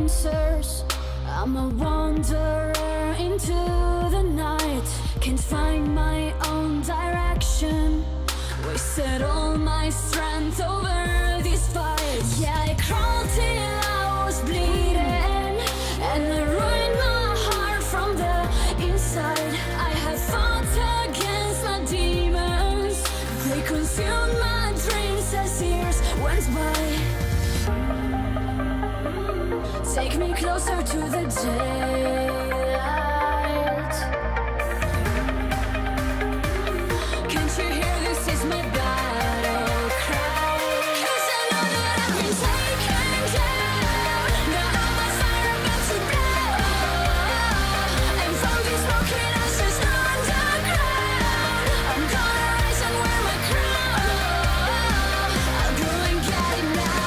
answers. I'm a wanderer into the night. Can't find my own direction. Wasted all my strength over these fights. Yeah, I crawled till I was bleeding, and I ruined my heart from the inside. I have fought against my demons. They consumed my dreams as years went by. Take me closer to the daylight. Can't you hear this is my battle cry? 'Cause I know that I've been taken down. Now I'm a fire about to blow. And from these smoking ashes underground, I'm gonna rise and wear my crown. I'll go and get it now.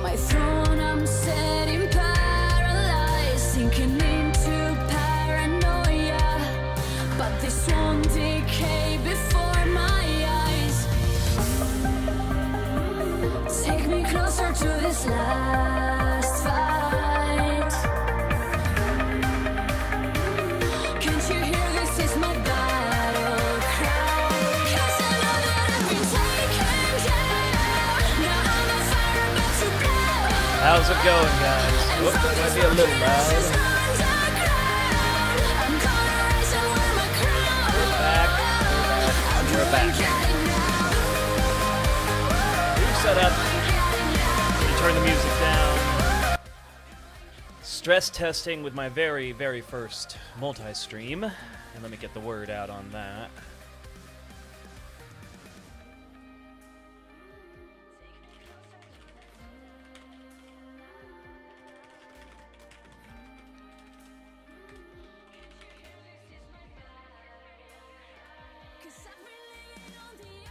My throne, I'm sitting paralyzed, sinking into paranoia. But this won't decay before my eyes. Take me closer to this last fight. Can't you hear this is my battle cry? 'Cause I know that I've been taken down. Now I'm a fire about to blow. How's it going, guys? Whoop, might be a little loud. We're back. New setup. You turn the music down. Stress testing with my very, very first multi-stream. And let me get the word out on that.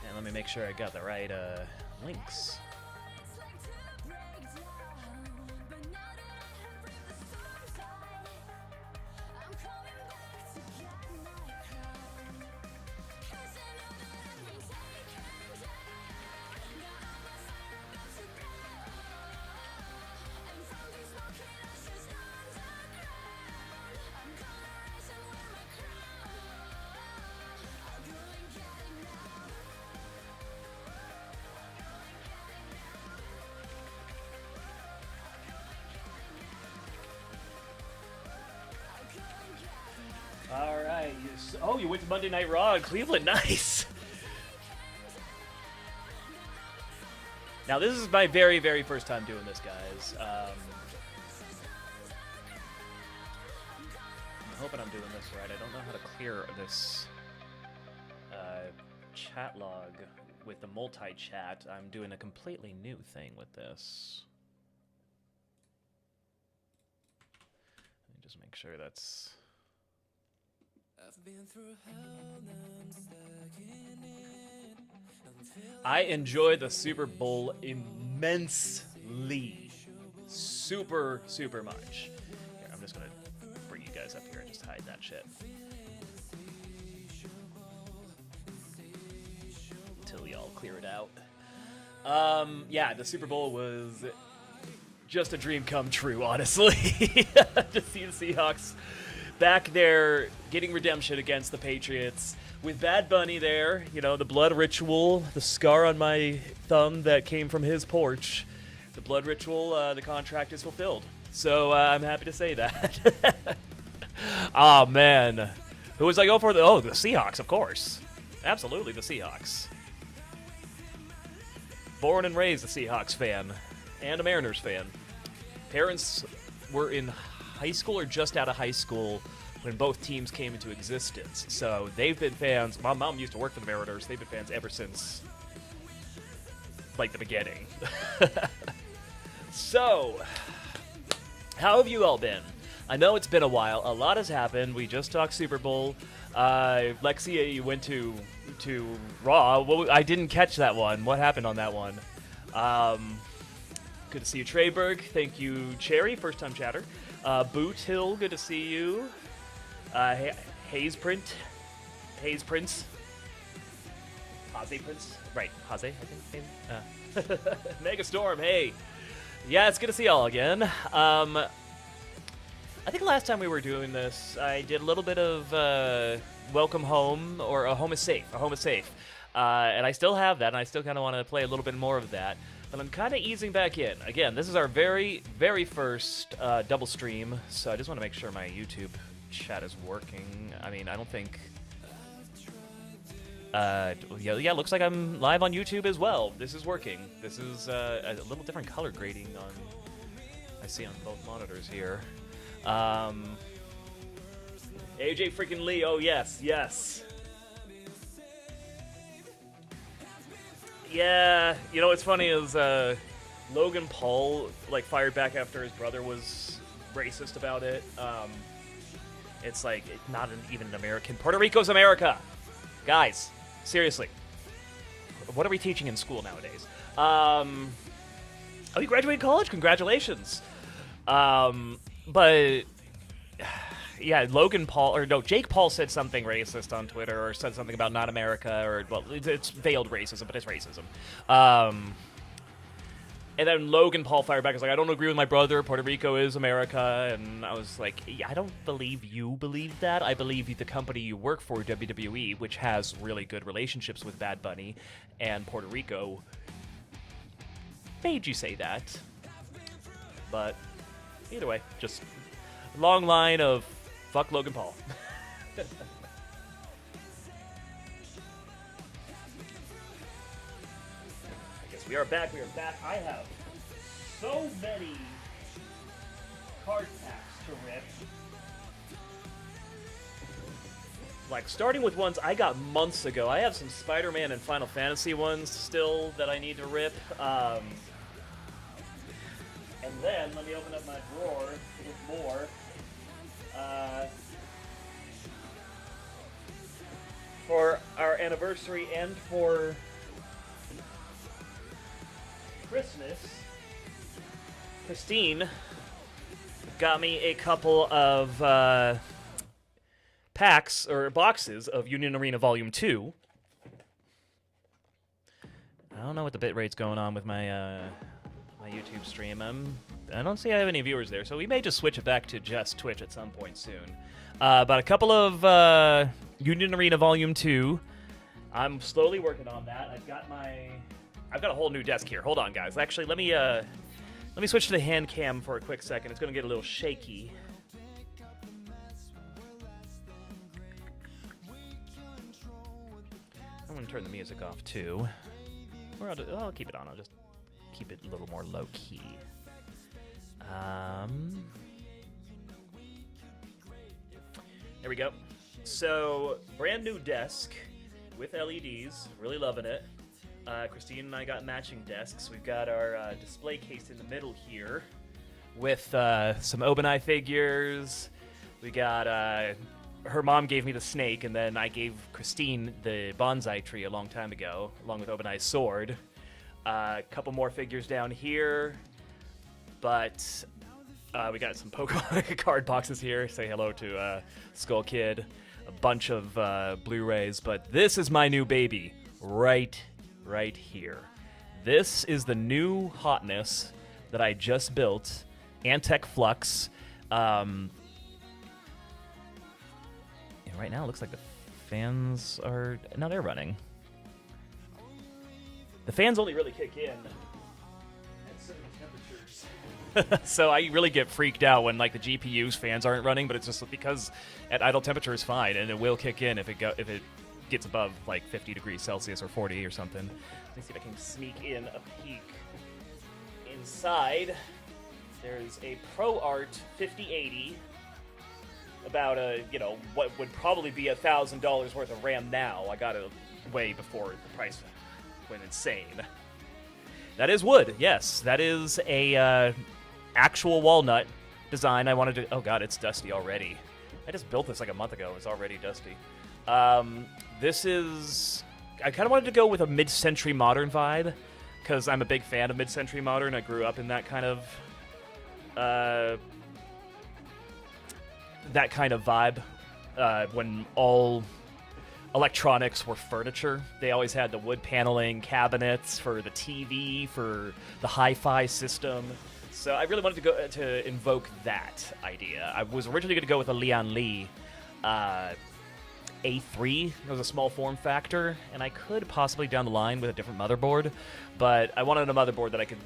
And let me make sure I got the right links. All right. Oh, you went to Monday Night Raw in Cleveland. Nice. Now, this is my very, very first time doing this, guys. I'm hoping I'm doing this right. I don't know how to clear this chat log with the multi-chat. I'm doing a completely new thing with this. Let me just make sure that's... I enjoy the Super Bowl immensely. Super, super much. Here, I'm just going to bring you guys up here and just hide that shit. Until y'all clear it out. Yeah, the Super Bowl was just a dream come true, honestly. To see the Seahawks back there getting redemption against the Patriots with Bad Bunny there, you know, the blood ritual, the scar on my thumb that came from his porch. The blood ritual, the contract is fulfilled. So I'm happy to say that. Oh, man. Who was I go for? Oh, the Seahawks, of course. Absolutely the Seahawks. Born and raised a Seahawks fan and a Mariners fan. Parents were in high school or just out of high school when both teams came into existence. So they've been fans. My mom used to work for the Mariners. They've been fans ever since, like, the beginning. So, how have you all been? I know it's been a while. A lot has happened. We just talked Super Bowl. Lexia, you went to Raw. Well, I didn't catch that one. What happened on that one? Good to see you, Treyberg. Thank you, Cherry, first-time chatter. Boot Hill, good to see you. Haze Prince. Haze Prince. Right, Haze, I think, maybe. Megastorm, hey. Yeah, it's good to see y'all again. I think last time we were doing this, I did a little bit of Welcome Home, or A Home is Safe. And I still have that, and I still kind of want to play a little bit more of that. But I'm kind of easing back in. Again, this is our very, very first double stream, so I just want to make sure my YouTube chat is working. I mean, I don't think... yeah, looks like I'm live on YouTube as well. This is working. This is a little different color grading on... I see on both monitors here. AJ freaking Lee, oh yes. Yeah, you know what's funny is Logan Paul fired back after his brother was racist about it. It's like not even an American. Puerto Rico's America, guys. Seriously, what are we teaching in school nowadays? Oh, you graduated college? Congratulations. But yeah, Jake Paul said something racist on Twitter, or said something about not America, or, well, it's veiled racism, but it's racism. And then Logan Paul fired back. He's like, I don't agree with my brother. Puerto Rico is America. And I was like, yeah, I don't believe you believe that. I believe the company you work for, WWE, which has really good relationships with Bad Bunny and Puerto Rico, made you say that. But either way, just long line of fuck Logan Paul. We are back. I have so many card packs to rip. Starting with ones I got months ago. I have some Spider-Man and Final Fantasy ones still that I need to rip. And then, let me open up my drawer with more. For our anniversary and for Christmas, Christine got me a couple of packs or boxes of Union Arena Volume 2. I don't know what the bitrate's going on with my my YouTube stream. I don't see I have any viewers there, so we may just switch it back to just Twitch at some point soon. But a couple of Union Arena Volume 2. I'm slowly working on that. I've got a whole new desk here. Hold on, guys. Actually, let me switch to the hand cam for a quick second. It's going to get a little shaky. I'm going to turn the music off, too. Or I'll keep it on. I'll just keep it a little more low-key. There we go. So, brand new desk with LEDs. Really loving it. Christine and I got matching desks. We've got our display case in the middle here with some Obanai figures. We got, her mom gave me the snake, and then I gave Christine the bonsai tree a long time ago, along with Obanai's sword. A couple more figures down here, but we got some Pokemon card boxes here. Say hello to Skull Kid. A bunch of Blu-rays, but this is my new baby right here. This is the new hotness that I just built, Antec Flux. And right now it looks like the fans are... No, they're running. The fans only really kick in at certain temperatures. So I really get freaked out when the GPU's fans aren't running, but it's just because at idle temperature is fine, and it will kick in if it gets above 50 degrees Celsius or 40 or something. Let me see if I can sneak in a peek. Inside, there's a ProArt 5080, about what would probably be $1,000 worth of RAM now. I got it way before the price went insane. That is wood, yes. That is a actual walnut design. I wanted to... Oh god, it's dusty already. I just built this a month ago. It's already dusty. This is... I kind of wanted to go with a mid-century modern vibe, because I'm a big fan of mid-century modern. I grew up in that kind of vibe when all electronics were furniture. They always had the wood paneling cabinets for the TV, for the hi-fi system. So I really wanted to invoke that idea. I was originally going to go with a Lian Li A3. It was a small form factor, and I could possibly down the line with a different motherboard, but I wanted a motherboard that I could,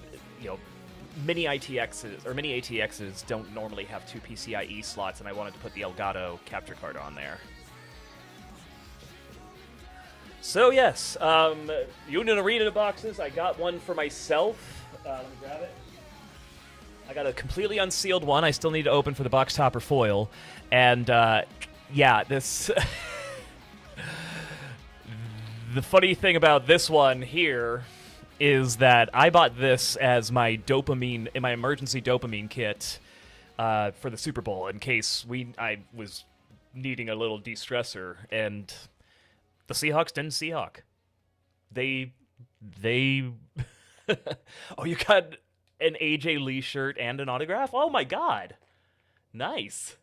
many ATXs don't normally have 2 PCIe slots, and I wanted to put the Elgato capture card on there. So yes, Union Arena boxes. I got one for myself. Let me grab it. I got a completely unsealed one. I still need to open for the box topper foil, and yeah, this. The funny thing about this one here is that I bought this as my emergency dopamine kit for the Super Bowl in case I was needing a little de-stressor, and the Seahawks didn't Seahawk. They Oh, you got an AJ Lee shirt and an autograph? Oh my god. Nice.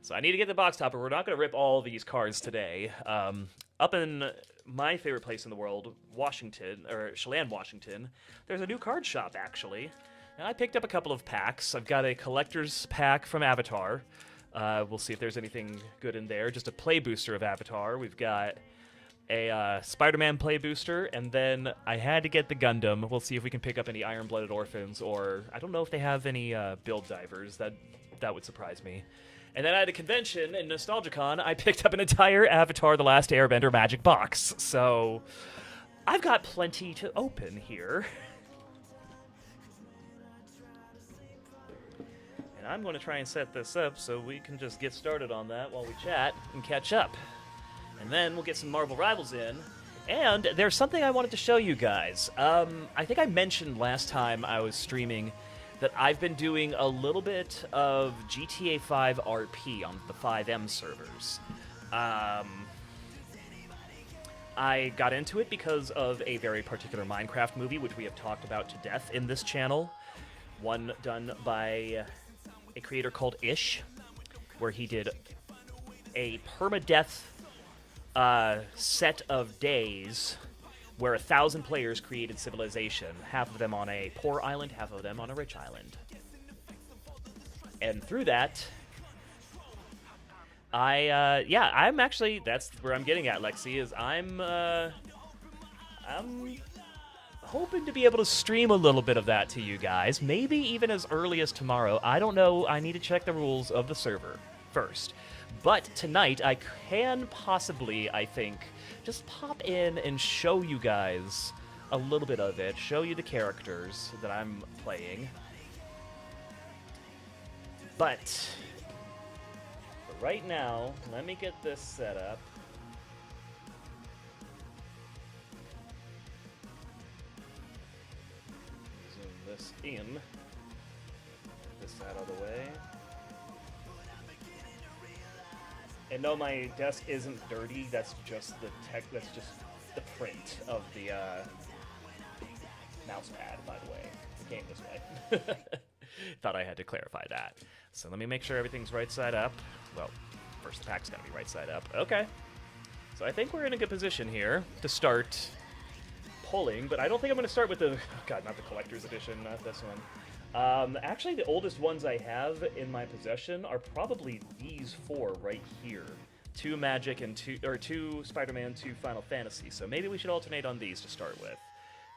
So I need to get the box topper. We're not going to rip all these cards today. Up in my favorite place in the world, Washington, or Chelan, Washington, there's a new card shop, actually. And I picked up a couple of packs. I've got a collector's pack from Avatar. We'll see if there's anything good in there. Just a play booster of Avatar. We've got a Spider-Man play booster, and then I had to get the Gundam. We'll see if we can pick up any Iron-Blooded Orphans, or I don't know if they have any Build Divers. That would surprise me. And then at a convention in NostalgiaCon, I picked up an entire Avatar The Last Airbender magic box. So I've got plenty to open here. And I'm going to try and set this up so we can just get started on that while we chat and catch up. And then we'll get some Marvel Rivals in. And there's something I wanted to show you guys. I think I mentioned last time I was streaming that I've been doing a little bit of GTA 5 RP on the 5M servers. I got into it because of a very particular Minecraft movie, which we have talked about to death in this channel. One done by a creator called Ish, where he did a permadeath set of days where 1,000 players created civilization, half of them on a poor island, half of them on a rich island. And through that, I'm actually, that's where I'm getting at, Lexi, is I'm hoping to be able to stream a little bit of that to you guys, maybe even as early as tomorrow. I don't know, I need to check the rules of the server first. But tonight, I can possibly, I think, just pop in and show you guys a little bit of it, show you the characters that I'm playing. But for right now, let me get this set up. Zoom this in. Get this out of the way. And no, my desk isn't dirty. That's just the that's just the print of the mouse pad, by the way. It came this way. Thought I had to clarify that. So let me make sure everything's right side up. Well, first the pack's gotta be right side up. Okay. So I think we're in a good position here to start pulling, but I don't think I'm gonna start with the, oh god, not the collector's edition, not this one. Actually, the oldest ones I have in my possession are probably these 4 right here. 2 Magic and 2 Spider-Man, 2 Final Fantasy. So maybe we should alternate on these to start with.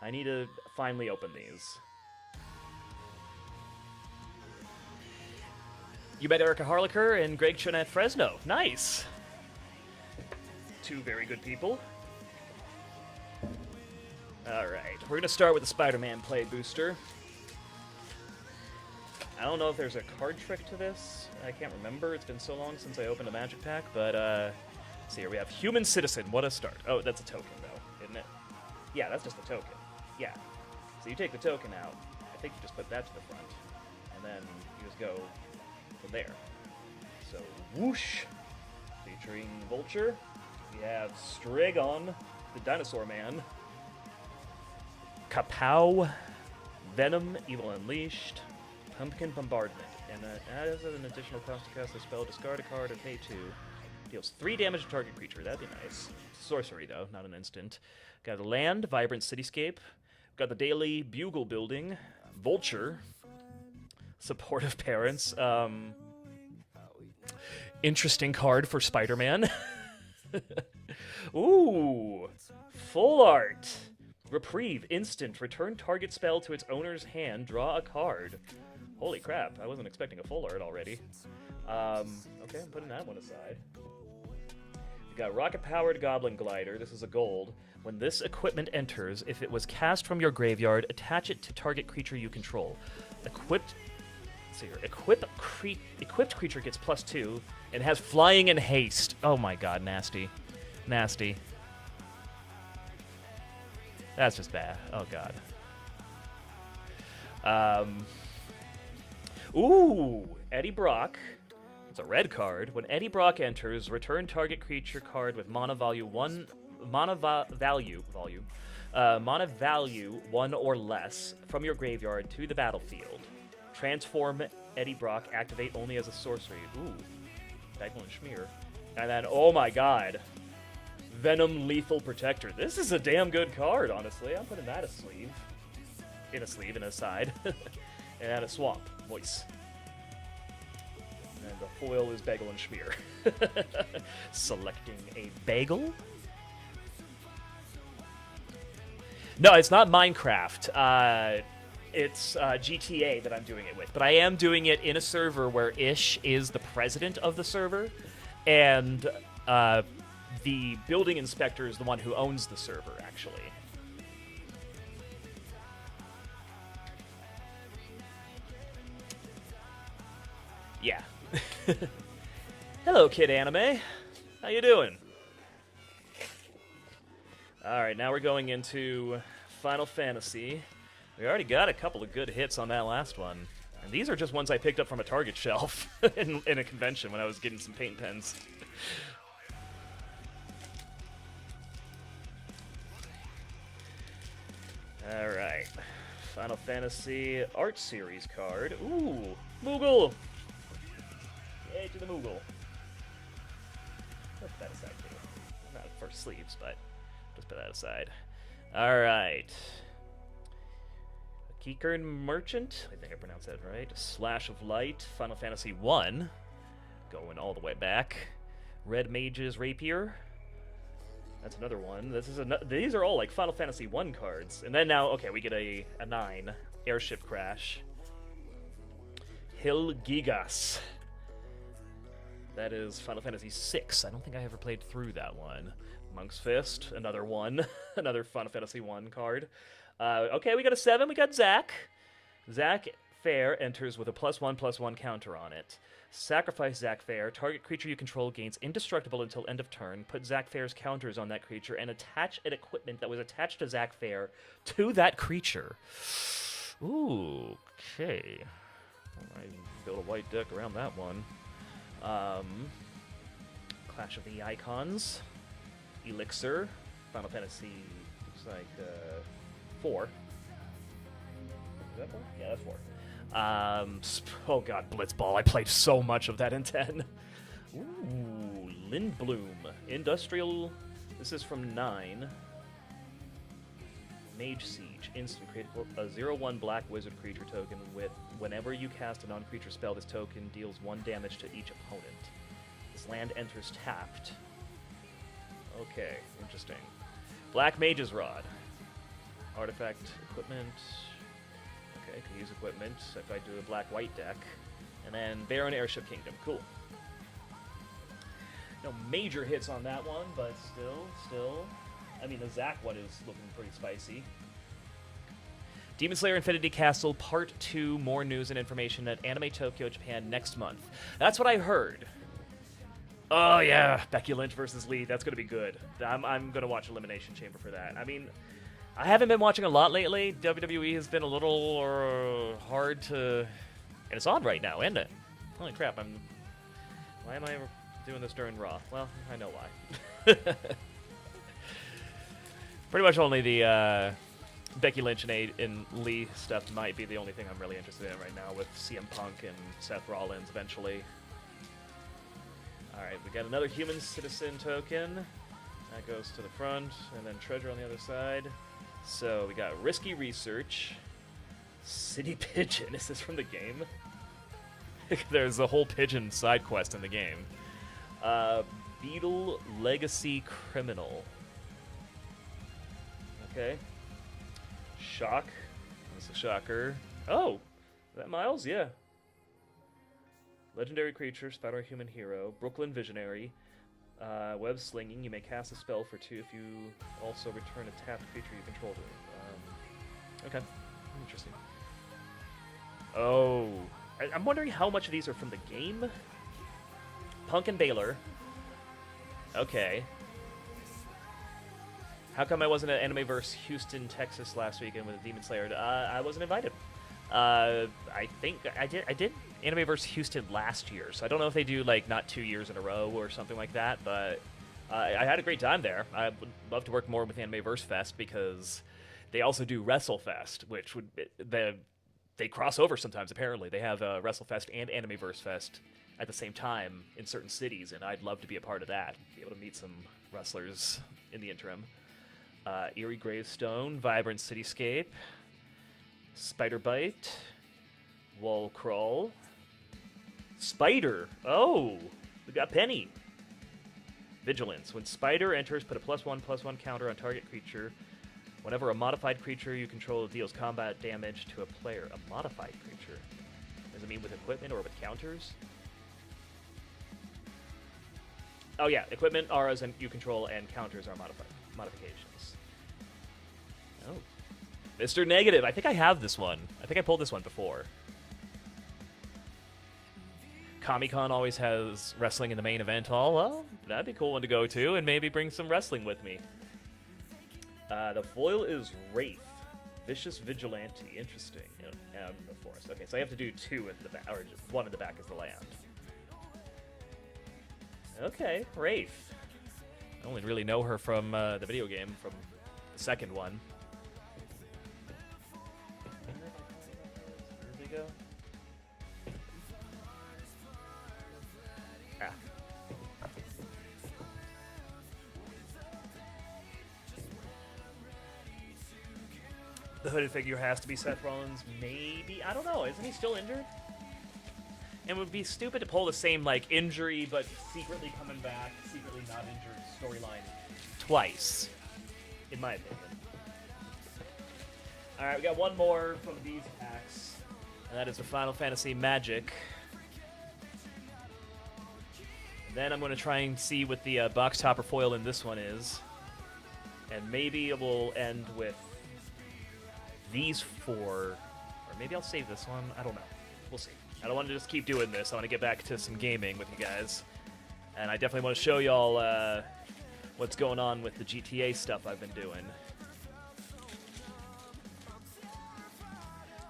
I need to finally open these. You met Erica Harlacher and Greg Chun at Fresno. Nice! 2 very good people. Alright, we're gonna start with the Spider-Man play booster. I don't know if there's a card trick to this. I can't remember. It's been so long since I opened a Magic Pack, but, let's see here. We have Human Citizen. What a start. Oh, that's a token, though, isn't it? Yeah, that's just a token. Yeah. So you take the token out. I think you just put that to the front. And then you just go from there. So, whoosh. Featuring Vulture. We have Strigon, the Dinosaur Man. Kapow, Venom, Evil Unleashed, Pumpkin Bombardment. And as an additional cost to cast the spell, discard a card and pay 2. Deals 3 damage to target creature. That'd be nice. Sorcery, though, not an instant. Got the land, Vibrant Cityscape. Got the daily Bugle Building, Vulture, Supportive Parents. Interesting card for Spider-Man. Ooh, full art. Reprieve, instant. Return target spell to its owner's hand. Draw a card. Holy crap, I wasn't expecting a full art already. Okay, I'm putting that one aside. We got rocket-powered Goblin Glider. This is a gold. When this equipment enters, if it was cast from your graveyard, attach it to target creature you control. Equipped creature gets +2 and has flying and haste. Oh my god, nasty. Nasty. That's just bad. Oh god. Ooh, Eddie Brock. It's a red card. When Eddie Brock enters, return target creature card with mana value 1 or less from your graveyard to the battlefield. Transform Eddie Brock, activate only as a sorcery. Ooh, Bagel and Schmear. And then, oh my god, Venom Lethal Protector. This is a damn good card, honestly. I'm putting that in a side. And a swamp. Voice. And the foil is Bagel and Schmear. Selecting a bagel. No, it's not Minecraft. It's GTA that I'm doing it with. But I am doing it in a server where Ish is the president of the server. And the building inspector is the one who owns the server, actually. Yeah. Hello, Kid Anime. How you doing? Alright, now we're going into Final Fantasy. We already got a couple of good hits on that last one. And these are just ones I picked up from a Target shelf in a convention when I was getting some paint pens. Alright. Final Fantasy Art Series card. Ooh, Moogle! Yay to the Moogle. Let's put that aside too. Not for sleeves, but just put that aside. Alright. Kikern Merchant, I think I pronounced that right. Slash of Light, Final Fantasy 1. Going all the way back. Red Mage's Rapier. That's another one. These are all like Final Fantasy 1 cards. And then now, okay, we get a 9. Airship Crash. Hill Gigas. That is Final Fantasy 6. I don't think I ever played through that one. Monk's Fist, another one. Another Final Fantasy 1 card. Okay, we got a 7. We got Zack. Zack Fair enters with a +1/+1 counter on it. Sacrifice Zack Fair. Target creature you control gains indestructible until end of turn. Put Zack Fair's counters on that creature and attach an equipment that was attached to Zack Fair to that creature. Ooh, okay. I built a white deck around that one. Clash of the Icons. Elixir. Final Fantasy, looks like, 4. Is that 4? Yeah, that's 4. Oh god, Blitzball. I played so much of that in 10. Ooh, Lindblum. Industrial. This is from 9. Mage Siege. Instant. Create a 0/1 black wizard creature token with whenever you cast a non-creature spell, this token deals 1 damage to each opponent. This land enters tapped. Okay, interesting. Black Mage's Rod. Artifact equipment. Okay, can use equipment if I do a black-white deck. And then Baron Airship Kingdom. Cool. No major hits on that one, but still. I mean, the Zack one is looking pretty spicy. Demon Slayer Infinity Castle Part 2, more news and information at Anime Tokyo, Japan next month. That's what I heard. Oh yeah, Becky Lynch versus Lee. That's going to be good. I'm going to watch Elimination Chamber for that. I mean, I haven't been watching a lot lately. WWE has been a little hard to... And it's on right now, isn't it? Holy crap, why am I doing this during Raw? Well, I know why. Pretty much only the Becky Lynch and Lee stuff might be the only thing I'm really interested in right now with CM Punk and Seth Rollins eventually. Alright, we got another human citizen token. That goes to the front, and then treasure on the other side. So we got Risky Research, City Pigeon. Is this from the game? There's a whole pigeon side quest in the game. Beetle Legacy Criminal. Okay. Shock. That's a shocker. Oh! Is that Miles? Yeah. Legendary creature, Spider Human Hero, Brooklyn Visionary. Web slinging. You may cast a spell for 2 if you also return a tapped creature you control to it. Okay. Interesting. Oh. I'm wondering how much of these are from the game? Punk and Baylor. Okay. How come I wasn't at Animeverse Houston, Texas last weekend with Demon Slayer? I wasn't invited. I think I did Animeverse Houston last year, so I don't know if they do like not 2 years in a row or something like that, but I had a great time there. I would love to work more with Animeverse Fest because they also do WrestleFest, which would they cross over sometimes. Apparently, they have WrestleFest and Animeverse Fest at the same time in certain cities, and I'd love to be a part of that. Be able to meet some wrestlers in the interim. Eerie Gravestone, Vibrant Cityscape, Spider Bite, Wall Crawl, Spider. Oh, we got Penny. Vigilance. When Spider enters, put a +1/+1 counter on target creature. Whenever a modified creature you control deals combat damage to a player. A modified creature? Does it mean with equipment or with counters? Oh yeah, equipment, auras, and you control, and counters are modifications. Oh. Mr. Negative. I think I have this one. I think I pulled this one before. Comic-Con always has wrestling in the main event hall. Well, that'd be a cool one to go to, and maybe bring some wrestling with me. The foil is Wraith. Vicious Vigilante. Interesting. Out in the forest. Okay, so I have to do 2 at the back, or just 1 at the back is the land. Okay, Wraith. I only really know her from the video game, from the second one. Where did they go? Ah. The hooded figure has to be Seth Rollins, maybe? I don't know. Isn't he still injured? And it would be stupid to pull the same, like, injury, but secretly coming back, secretly not injured storyline twice, in my opinion. Alright, we got one more from these packs, and that is for Final Fantasy Magic. And then I'm going to try and see what the box topper foil in this one is. And maybe it will end with these 4, or maybe I'll save this one. I don't know. We'll see. I don't want to just keep doing this. I want to get back to some gaming with you guys. And I definitely want to show y'all what's going on with the GTA stuff I've been doing.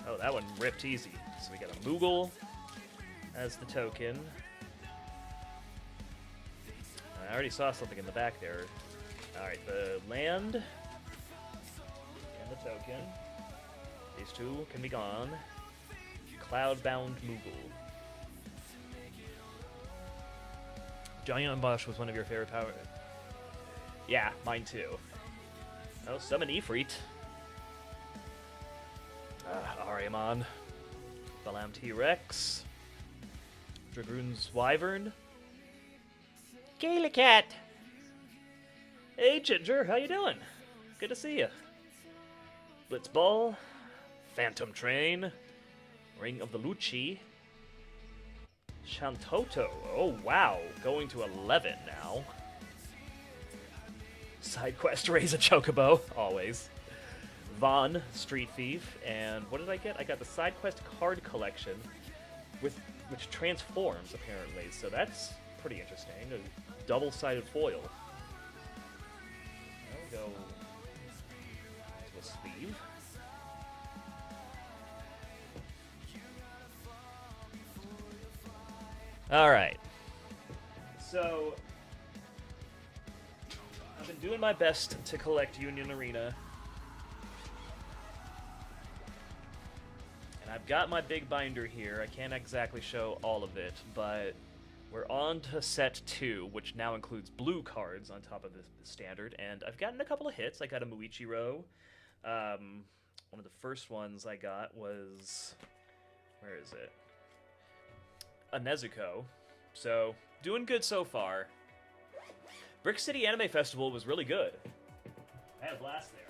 Oh, that one ripped easy. So we got a Moogle as the token. I already saw something in the back there. Alright, the land and the token. These 2 can be gone. Cloudbound Moogle. Johnny Bosch was one of your favorite power. Yeah, mine too. Oh, summon Ifrit. Ariamon. Balam T-Rex. Dragoon's Wyvern. Galicat! Hey, Ginger, how you doing? Good to see you. Blitzball. Phantom Train. Ring of the Lucci. Shantoto. Oh, wow. Going to 11 now. Side quest, raise a chocobo. Always. Vaughn, Street Thief. And what did I get? I got the side quest card collection, which transforms, apparently. So that's pretty interesting. A double-sided foil. I'll go to a sleeve. Alright. So, I've been doing my best to collect Union Arena I've got my big binder here. I can't exactly show all of it, but we're on to set 2, which now includes blue cards on top of the standard, and I've gotten a couple of hits. I got a Muichiro. One of the first ones I got was... where is it? A Nezuko. So, doing good so far. Brick City Anime Festival was really good. I had a blast there.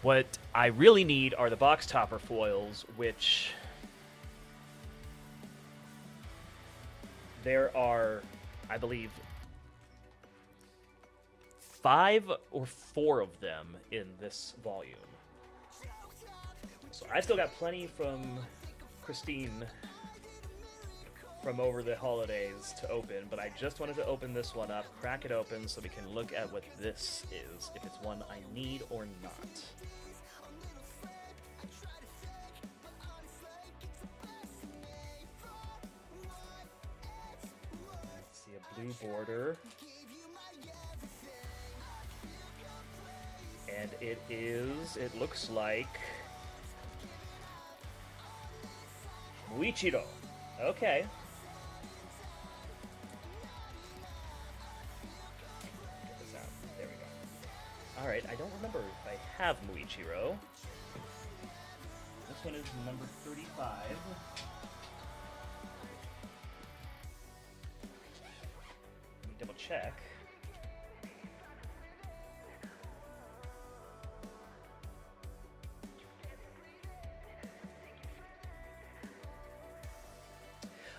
What I really need are the box topper foils, which there are, I believe, 5 or 4 of them in this volume. So I still got plenty from Christine from over the holidays to open, but I just wanted to open this one up, crack it open, so we can look at what this is, if it's one I need or not. Let's see, a blue border. And it looks like Muichiro. Okay. Get this out. There we go. Alright, I don't remember if I have Muichiro. This one is number 35. Let me double check.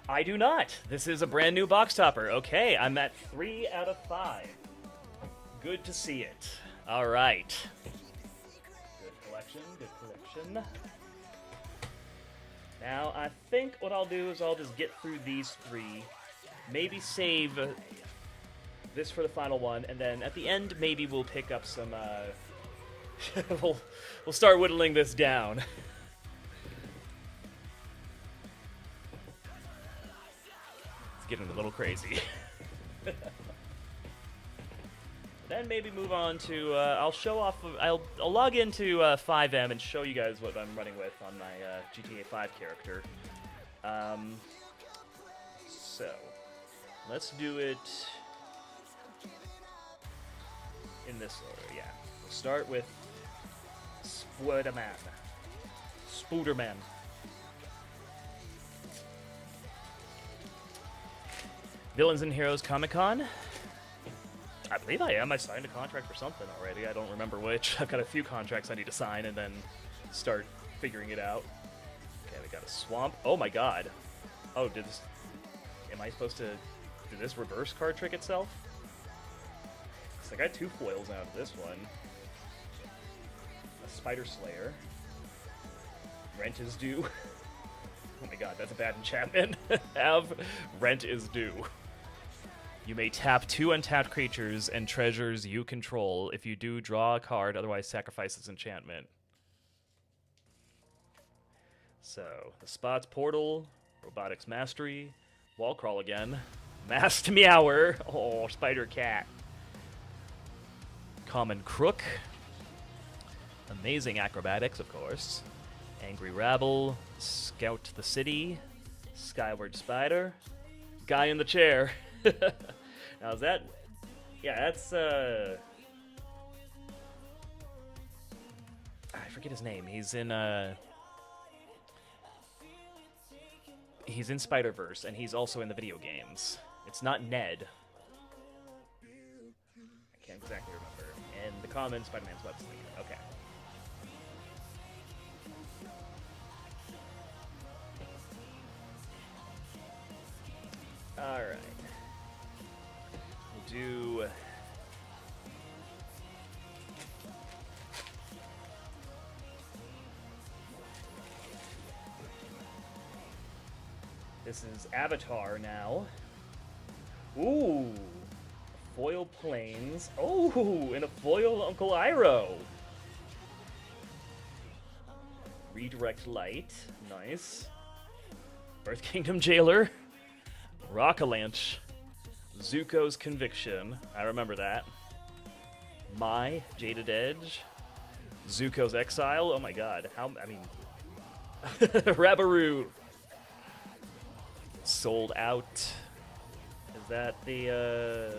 I do not. This is a brand new box topper. Okay, I'm at 3 out of 5. Good to see it. All right. Good collection, good collection. Now, I think what I'll do is I'll just get through these 3, maybe save this for the final one, and then at the end, maybe we'll pick up some, we'll start whittling this down. Getting a little crazy. Then maybe move on to, I'll show off, I'll log into 5M and show you guys what I'm running with on my GTA 5 character. So, let's do it in this order, yeah. We'll start with Spooderman. Spooderman. Villains and Heroes Comic-Con. I believe I am. I signed a contract for something already. I don't remember which. I've got a few contracts I need to sign and then start figuring it out. Okay, we got a swamp. Oh my god. Oh, did this... Am I supposed to... Did this reverse card trick itself? So I got 2 foils out of this one. A Spider Slayer. Rent is due. Oh my god, that's a bad enchantment. Have Rent is due. You may tap 2 untapped creatures and treasures you control. If you do, draw a card, otherwise sacrifice this enchantment. So, the spots Portal, Robotics Mastery, Wall Crawl again, Masked Meower, oh, Spider Cat, Common Crook, Amazing Acrobatics, of course, Angry Rabble, Scout the City, Skyward Spider, Guy in the Chair. Now is that... Yeah, that's, I forget his name. He's in Spider-Verse, and he's also in the video games. It's not Ned. I can't exactly remember. And the common Spider-Man's web sleeve. Okay. Alright. We'll do... This is Avatar now. Ooh! Foil Plains. Oh! And a foil Uncle Iroh! Redirect Light. Nice. Earth Kingdom Jailer. Rockalanch. Zuko's Conviction. I remember that. My Jaded Edge. Zuko's Exile. Oh my god. I mean, Rabaroo sold out. Is that the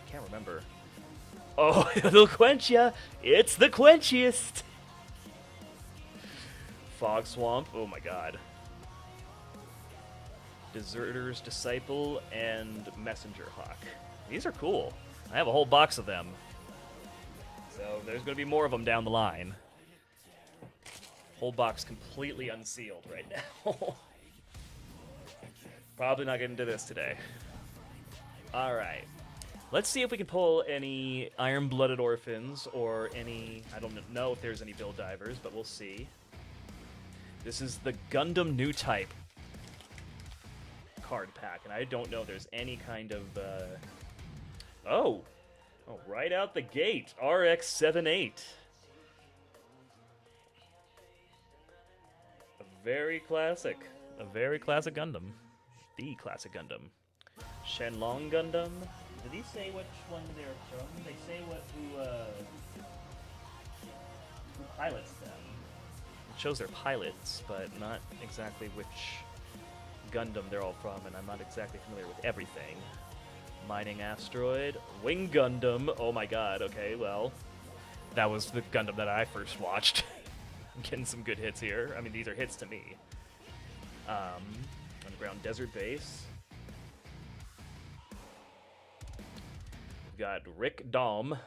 can't remember. Oh, it'll quench ya. It's the quenchiest. Fog Swamp. Oh my god. Deserter's Disciple and Messenger Hawk. These are cool. I have a whole box of them. So there's going to be more of them down the line. Whole box completely unsealed right now. Probably not getting into this today. Alright. Let's see if we can pull any Iron-Blooded Orphans or any... I don't know if there's any Build Divers, but we'll see. This is the Gundam New Type card pack, and I don't know if there's any kind of... Oh, right out the gate, RX-78. A very classic Gundam. The classic Gundam. Shenlong Gundam. Did he say which one they're from? They say who pilots them. It shows their pilots, but not exactly which Gundam they're all from, and I'm not exactly familiar with everything. Mining Asteroid, Wing Gundam. Oh my god, okay, well, that was the Gundam that I first watched. I'm getting some good hits here. I mean, these are hits to me. Underground Desert Base. We've got Rick Dom.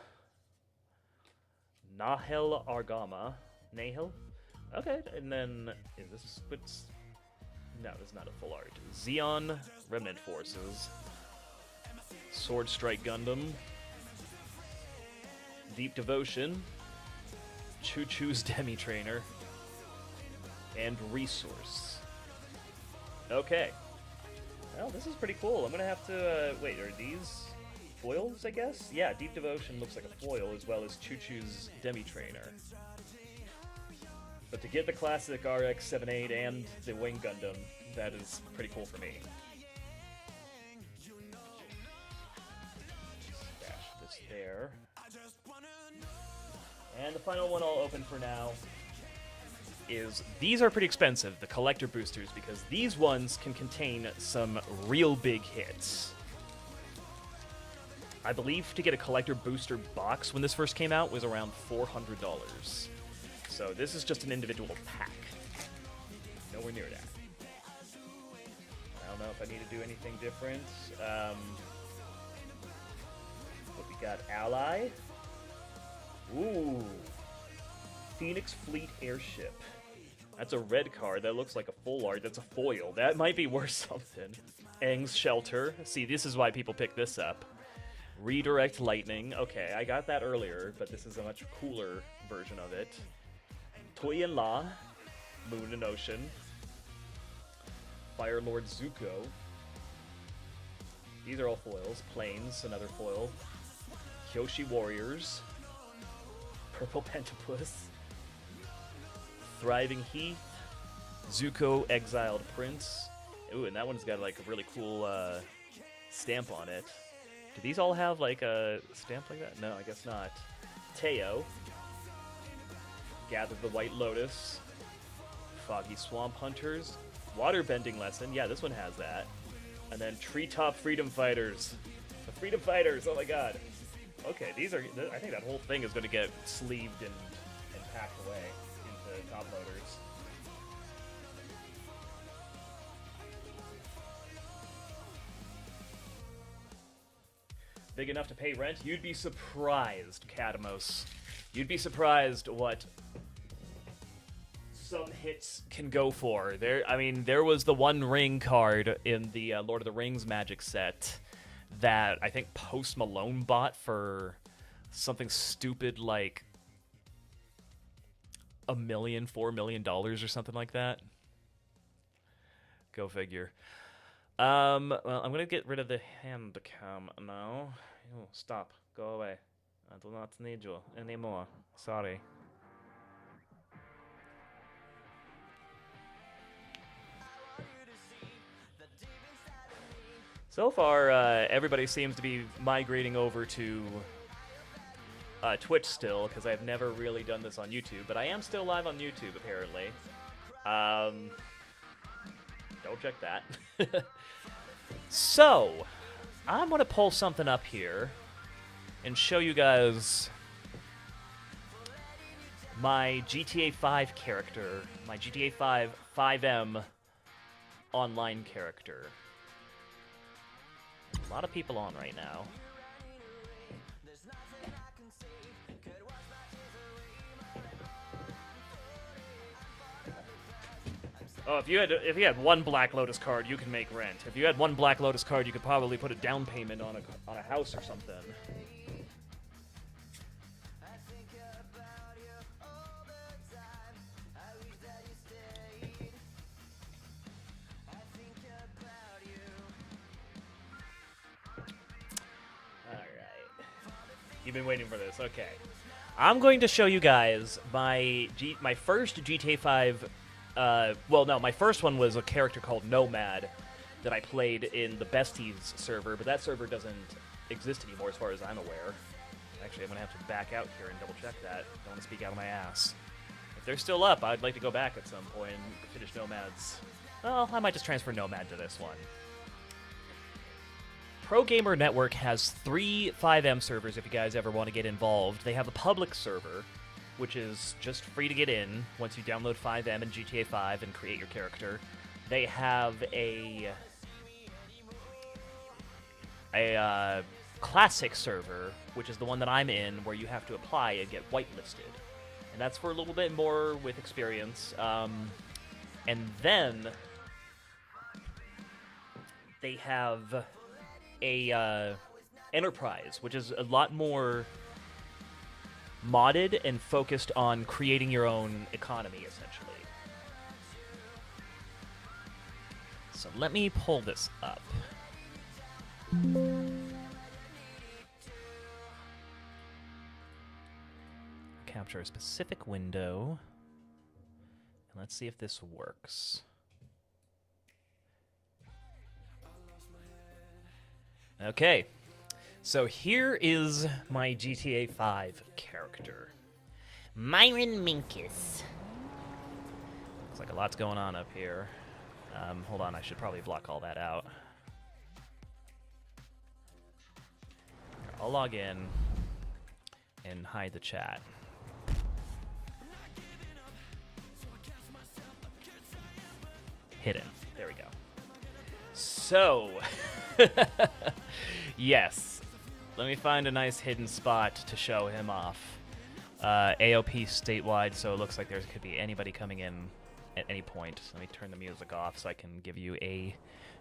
Nahel Argama. Nahel? Okay, and then, no, this is not a full art. Zeon Remnant Forces. Sword Strike Gundam. Deep Devotion. Choo Choo's Demi Trainer. And Resource. Okay. Well, this is pretty cool. I'm gonna have to, wait, are these foils, I guess? Yeah, Deep Devotion looks like a foil, as well as Choo Choo's Demi Trainer. But to get the classic RX-78 and the Wing Gundam, that is pretty cool for me. Stash this there. And the final one I'll open for now is, these are pretty expensive, the collector boosters, because these ones can contain some real big hits. I believe to get a collector booster box when this first came out was around $400. So this is just an individual pack. Nowhere near that. I don't know if I need to do anything different. But we got Ally. Ooh. Phoenix Fleet Airship. That's a red card. That looks like a full art. That's a foil. That might be worth something. Aang's Shelter. See, this is why people pick this up. Redirect Lightning. Okay, I got that earlier, but this is a much cooler version of it. Toy and La. Moon and Ocean. Fire Lord Zuko. These are all foils. Plains, another foil. Kyoshi Warriors. Purple Pentapus. Thriving Heath. Zuko Exiled Prince. Ooh, and that one's got like a really cool stamp on it. Do these all have like a stamp like that? No, I guess not. Teo. Gather the White Lotus. Foggy Swamp Hunters. Waterbending Lesson. Yeah, this one has that. And then Treetop Freedom Fighters. The Freedom Fighters, oh my god. Okay, these are, I think that whole thing is going to get sleeved and packed away into top loaders. Big enough to pay rent? You'd be surprised, Catamos. You'd be surprised what some hits can go for. There was the One Ring card in the Lord of the Rings Magic set that I think Post Malone bought for something stupid like $4 million or something like that. Go figure. Well, I'm gonna get rid of the hand cam now. Oh, stop. Go away. I do not need you anymore. Sorry. So far, everybody seems to be migrating over to Twitch still, because I've never really done this on YouTube, but I am still live on YouTube, apparently. Don't check that. So, I'm going to pull something up here and show you guys my GTA 5 character, my GTA 5 5M online character. A lot of people on right now. Oh, if you had one Black Lotus card, you can make rent. If you had one Black Lotus card, you could probably put a down payment on a house or something. You've been waiting for this, okay. I'm going to show you guys my first GTA 5. Well, no, my first one was a character called Nomad that I played in the Besties server, but that server doesn't exist anymore as far as I'm aware. Actually, I'm going to have to back out here and double check that. Don't want to speak out of my ass. If they're still up, I'd like to go back at some point and finish Nomad's. Well, I might just transfer Nomad to this one. Pro Gamer Network has 3 5M servers if you guys ever want to get involved. They have a public server, which is just free to get in once you download 5M and GTA 5 and create your character. They have a classic server, which is the one that I'm in, where you have to apply and get whitelisted. And that's for a little bit more with experience. And then they have a Enterprise, which is a lot more modded and focused on creating your own economy, essentially. So let me pull this up. Capture a specific window. And let's see if this works. Okay. So here is my GTA 5 character. Myron Minkus. Looks like a lot's going on up here. Hold on, I should probably block all that out. I'll log in and hide the chat. Hidden. There we go. So, yes. Let me find a nice hidden spot to show him off. AOP statewide, so it looks like there could be anybody coming in at any point. Let me turn the music off so I can give you a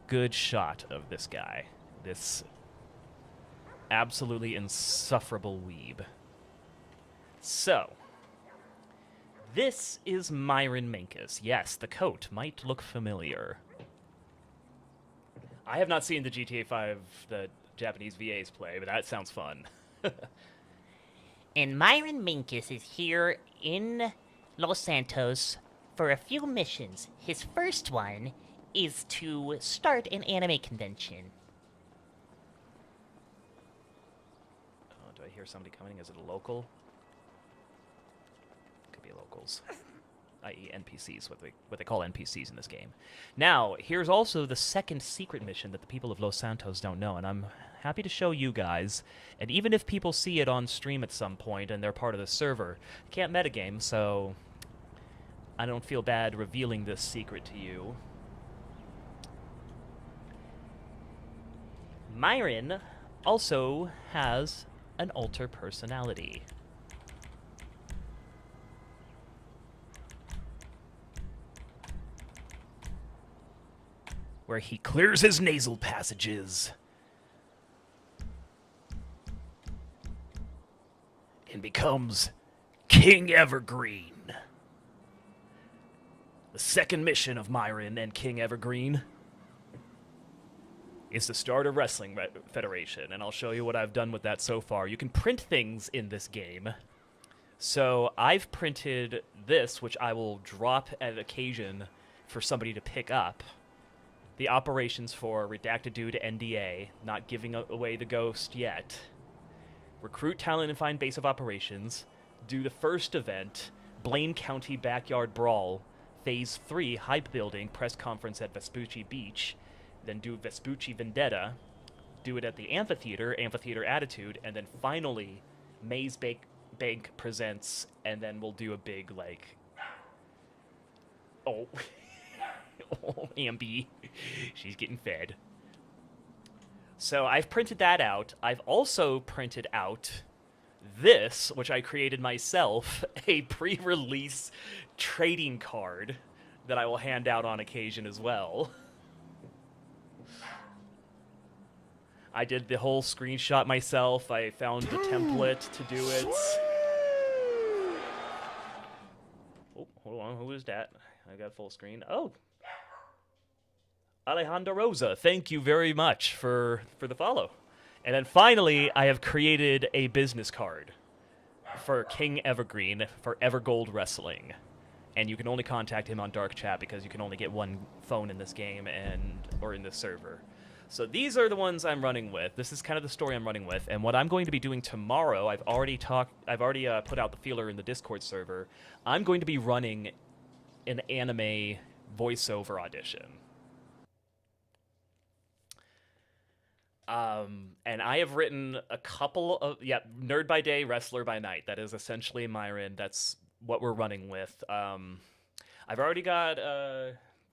good shot of this guy. This absolutely insufferable weeb. So, this is Myron Minkus. Yes, the coat might look familiar. I have not seen the GTA 5, the Japanese VAs play, but that sounds fun. And Myron Minkus is here in Los Santos for a few missions. His first one is to start an anime convention. Oh, do I hear somebody coming? Is it a local? Could be locals. I.e. NPCs, what they call NPCs in this game. Now, here's also the second secret mission that the people of Los Santos don't know, and I'm happy to show you guys. And even if people see it on stream at some point and they're part of the server, I can't metagame, so I don't feel bad revealing this secret to you. Myron also has an alter personality. Where he clears his nasal passages and becomes King Evergreen. The second mission of Myron and King Evergreen is to start a wrestling federation, and I'll show you what I've done with that so far. You can print things in this game. So I've printed this, which I will drop at occasion for somebody to pick up. The operations for Redacted due to NDA, not giving away the ghost yet. recruit talent and find base of operations, do the first event, Blaine County Backyard Brawl, Phase 3, Hype Building, Press Conference at Vespucci Beach, then do Vespucci Vendetta, do it at the Amphitheater, Amphitheater Attitude, and then finally, Maze Bank presents, and then we'll do a big, like... Oh. Oh, Ambi. She's getting fed. So I've printed that out. I've also printed out this, which I created myself, a pre-release trading card that I will hand out on occasion as well. I did the whole screenshot myself. I found the template to do it. Oh, hold on. Who is that? I got full screen. Oh. Alejandro Rosa, thank you very much for the follow. And then finally, I have created a business card for King Evergreen for Evergold Wrestling. And you can only contact him on Dark Chat because you can only get one phone in this game or in this server. So these are the ones I'm running with. This is kind of the story I'm running with. And what I'm going to be doing tomorrow, I've already put out the feeler in the Discord server. I'm going to be running an anime voiceover audition. And I have written a couple of, Nerd by Day, Wrestler by Night. That is essentially Myron. That's what we're running with. I've already got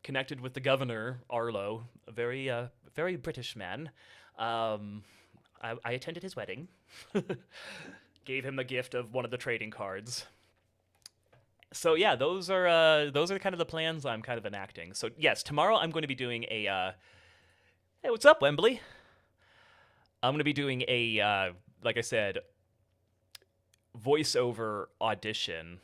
connected with the governor, Arlo, a very British man. I attended his wedding. Gave him the gift of one of the trading cards. So yeah, those are kind of the plans I'm kind of enacting. So yes, tomorrow I'm going to be doing a hey, what's up, Wembley? I'm going to be doing a, like I said, voiceover audition.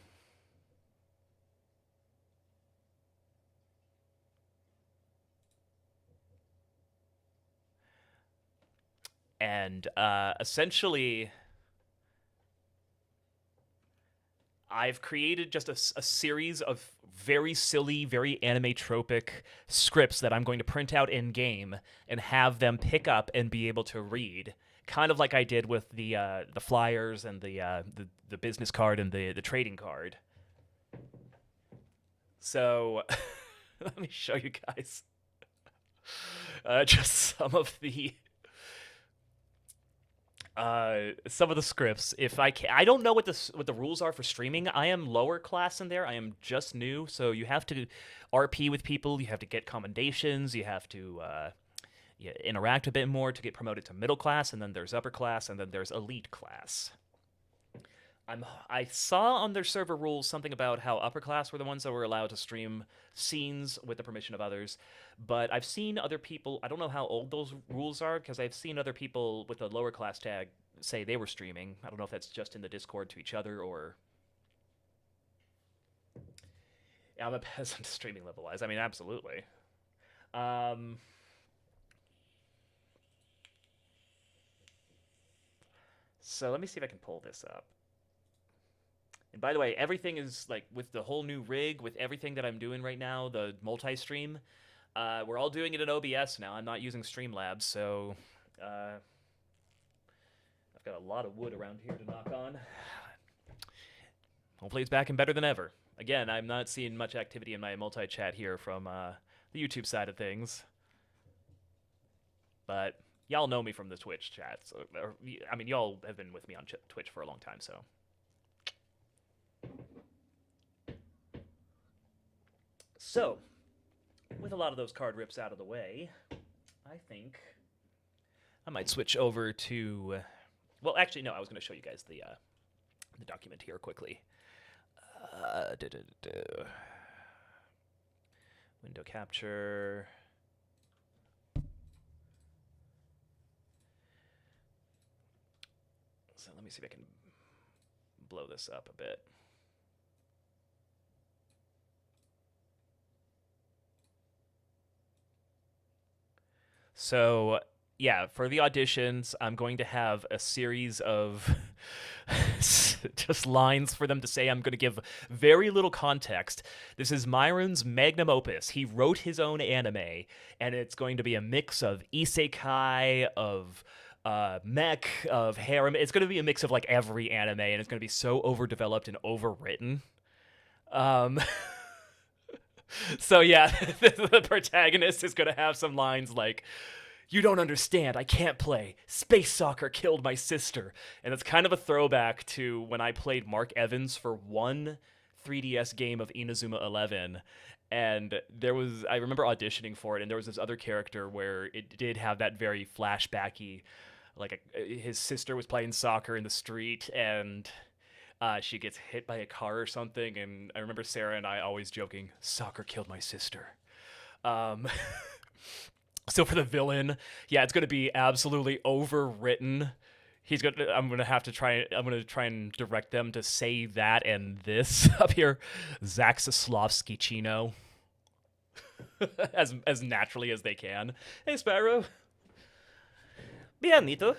And essentially, I've created just a series of very silly, very animatropic scripts that I'm going to print out in-game and have them pick up and be able to read, kind of like I did with the flyers and the business card and the trading card. So let me show you guys just some of the scripts. If I don't know what the rules are for streaming. I am lower class in there. I am just new, so you have to RP with people. You have to get commendations. You have to interact a bit more to get promoted to middle class, and then there's upper class, and then there's elite class. I saw on their server rules something about how upper class were the ones that were allowed to stream scenes with the permission of others, but I've seen other people, I don't know how old those rules are, because I've seen other people with a lower class tag say they were streaming. I don't know if that's just in the Discord to each other, or... Yeah, I'm a peasant streaming level-wise. I mean, absolutely. So let me see if I can pull this up. And by the way, everything is, like, with the whole new rig, with everything that I'm doing right now, the multi-stream, we're all doing it in OBS now. I'm not using Streamlabs, so I've got a lot of wood around here to knock on. Hopefully it's back and better than ever. Again, I'm not seeing much activity in my multi-chat here from the YouTube side of things. But y'all know me from the Twitch chat. So, I mean, y'all have been with me on Twitch for a long time, so... So, with a lot of those card rips out of the way, I think I might switch over to... well, actually, no, I was going to show you guys the document here quickly. Window capture. So let me see if I can blow this up a bit. So, yeah, for the auditions, I'm going to have a series of just lines for them to say. I'm going to give very little context. This is Myron's magnum opus. He wrote his own anime, and it's going to be a mix of isekai, of mech, of harem. It's going to be a mix of like every anime, and it's going to be so overdeveloped and overwritten. Um, so yeah, the protagonist is going to have some lines like, "You don't understand. I can't play. Space soccer killed my sister." And it's kind of a throwback to when I played Mark Evans for one 3DS game of Inazuma 11. And I remember auditioning for it, and there was this other character where it did have that very flashbacky, like his sister was playing soccer in the street, and she gets hit by a car or something. And I remember Sarah and I always joking, "Soccer killed my sister." So for the villain, yeah, it's going to be absolutely overwritten. I'm going to try and direct them to say that and this up here, Zaxislavsky Chino, as naturally as they can. "Hey, Sparrow." "Bienito."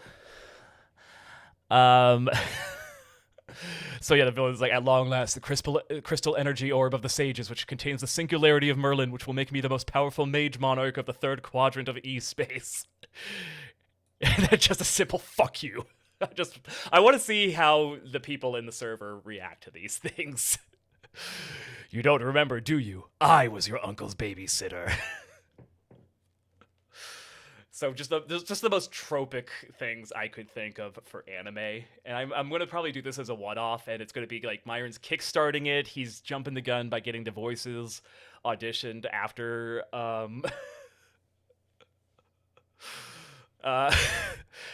So yeah, the villain's like, "At long last, the crystal energy orb of the sages, which contains the singularity of Merlin, which will make me the most powerful mage monarch of the third quadrant of E-space." And then just a simple "fuck you." I want to see how the people in the server react to these things. "You don't remember, do you? I was your uncle's babysitter." So just the most tropic things I could think of for anime, and I'm gonna probably do this as a one-off, and it's gonna be like Myron's kickstarting it. He's jumping the gun by getting the voices auditioned after.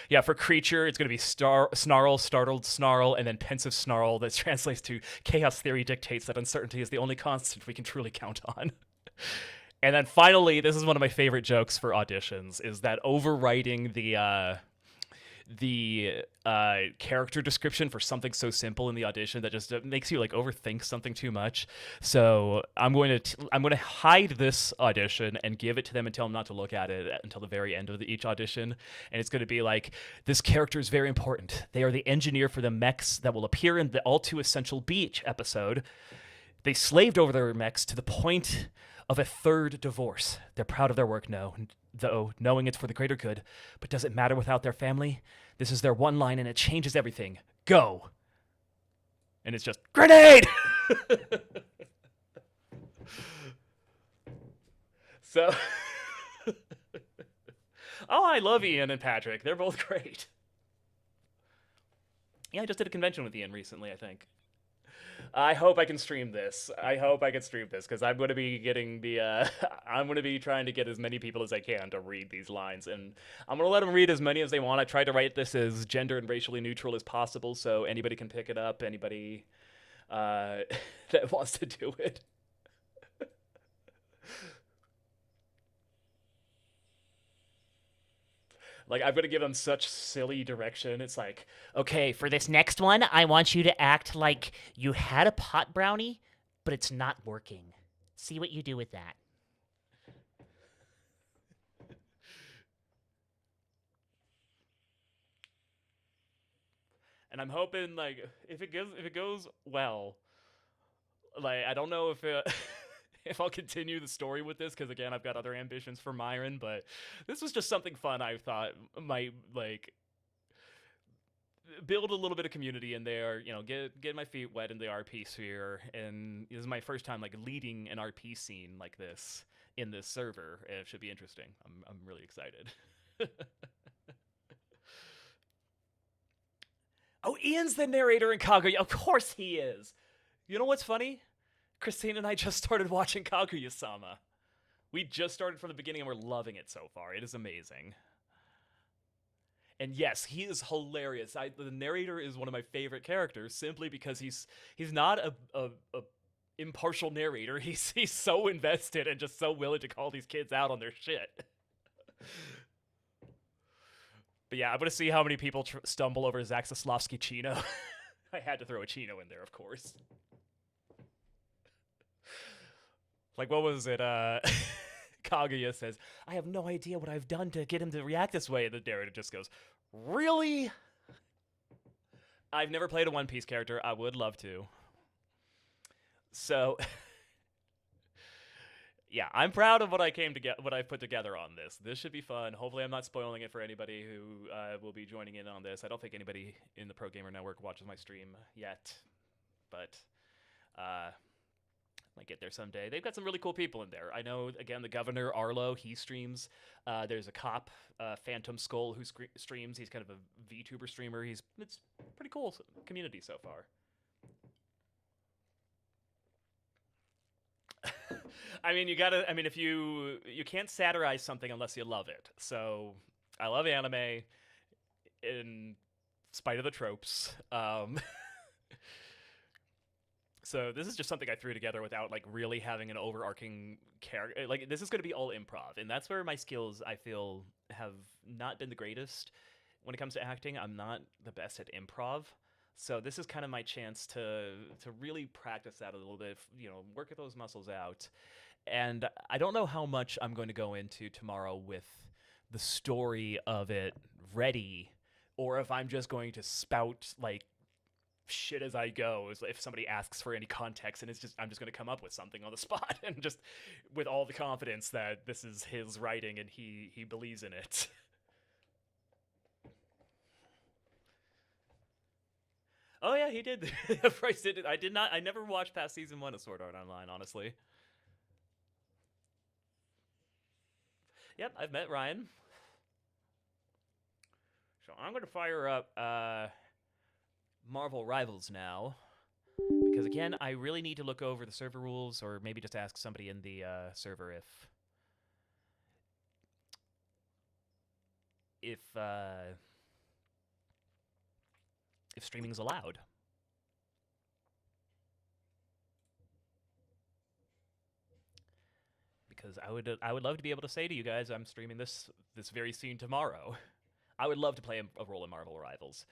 Yeah, for creature, it's gonna be snarl, startled snarl, and then pensive snarl. That translates to "chaos theory dictates that uncertainty is the only constant we can truly count on." And then finally, this is one of my favorite jokes for auditions, is that overwriting the character description for something so simple in the audition that just makes you like overthink something too much. So I'm going to hide this audition and give it to them and tell them not to look at it until the very end of each audition. And it's going to be like, "This character is very important. They are the engineer for the mechs that will appear in the All Too Essential Beach episode. They slaved over their mechs to the point of a third divorce. They're proud of their work now, though, knowing it's for the greater good. But does it matter without their family? This is their one line, and it changes everything. Go." And it's just, "Grenade!" So, oh, I love Ian and Patrick. They're both great. Yeah, I just did a convention with Ian recently, I think. I hope I can stream this. Because I'm going to be getting I'm going to be trying to get as many people as I can to read these lines, and I'm going to let them read as many as they want. I tried to write this as gender and racially neutral as possible, so anybody can pick it up. Anybody that wants to do it. Like, I'm going to give them such silly direction. It's like, Okay, for this next one, I want you to act like you had a pot brownie, but it's not working. See what you do with that. and I'm hoping, like, if it goes well, like, I don't know if if I'll continue the story with this, because again, I've got other ambitions for Myron, but this was just something fun I thought might, like, build a little bit of community in there, get my feet wet in the RP sphere, and this is my first time, like, leading an RP scene like this in this server. It should be interesting. I'm really excited. Oh, Ian's the narrator in Kaguya. Of course he is. You know what's funny? Christine and I just started watching Kaguya-sama. We just started from the beginning, and we're loving it so far. It is amazing. And yes, he is hilarious. The narrator is one of my favorite characters, simply because he's not a impartial narrator. He's so invested and just so willing to call these kids out on their shit. But yeah, I'm going to see how many people stumble over Zaxislavsky Chino. I had to throw a Chino in there, of course. Like, what was it? Kaguya says, "I have no idea what I've done to get him to react this way." And the narrator just goes, "Really?" I've never played a One Piece character. I would love to. So, yeah, I'm proud of what I what I put together on this. This should be fun. Hopefully, I'm not spoiling it for anybody who will be joining in on this. I don't think anybody in the Pro Gamer Network watches my stream yet, but might get there someday. They've got some really cool people in there. I know, again, the governor, Arlo, he streams. There's a cop, Phantom Skull, who streams. He's kind of a VTuber streamer. It's pretty cool community so far. I mean, if you can't satirize something unless you love it. So I love anime in spite of the tropes. So this is just something I threw together without like really having an overarching character. Like, this is going to be all improv, and that's where my skills, I feel, have not been the greatest when it comes to acting. I'm not the best at improv. So this is kind of my chance to really practice that a little bit, work those muscles out. And I don't know how much I'm going to go into tomorrow with the story of it ready, or if I'm just going to spout like shit as I go. If somebody asks for any context, and I'm just going to come up with something on the spot, and just with all the confidence that this is his writing and he believes in it. Oh yeah, he did. Bryce did it. I never watched past season 1 of Sword Art Online, honestly. Yep, I've met Ryan. So I'm going to fire up Marvel Rivals now, because again, I really need to look over the server rules, or maybe just ask somebody in the server if streaming is allowed. Because I would love to be able to say to you guys, I'm streaming this very soon tomorrow. I would love to play a role in Marvel Rivals.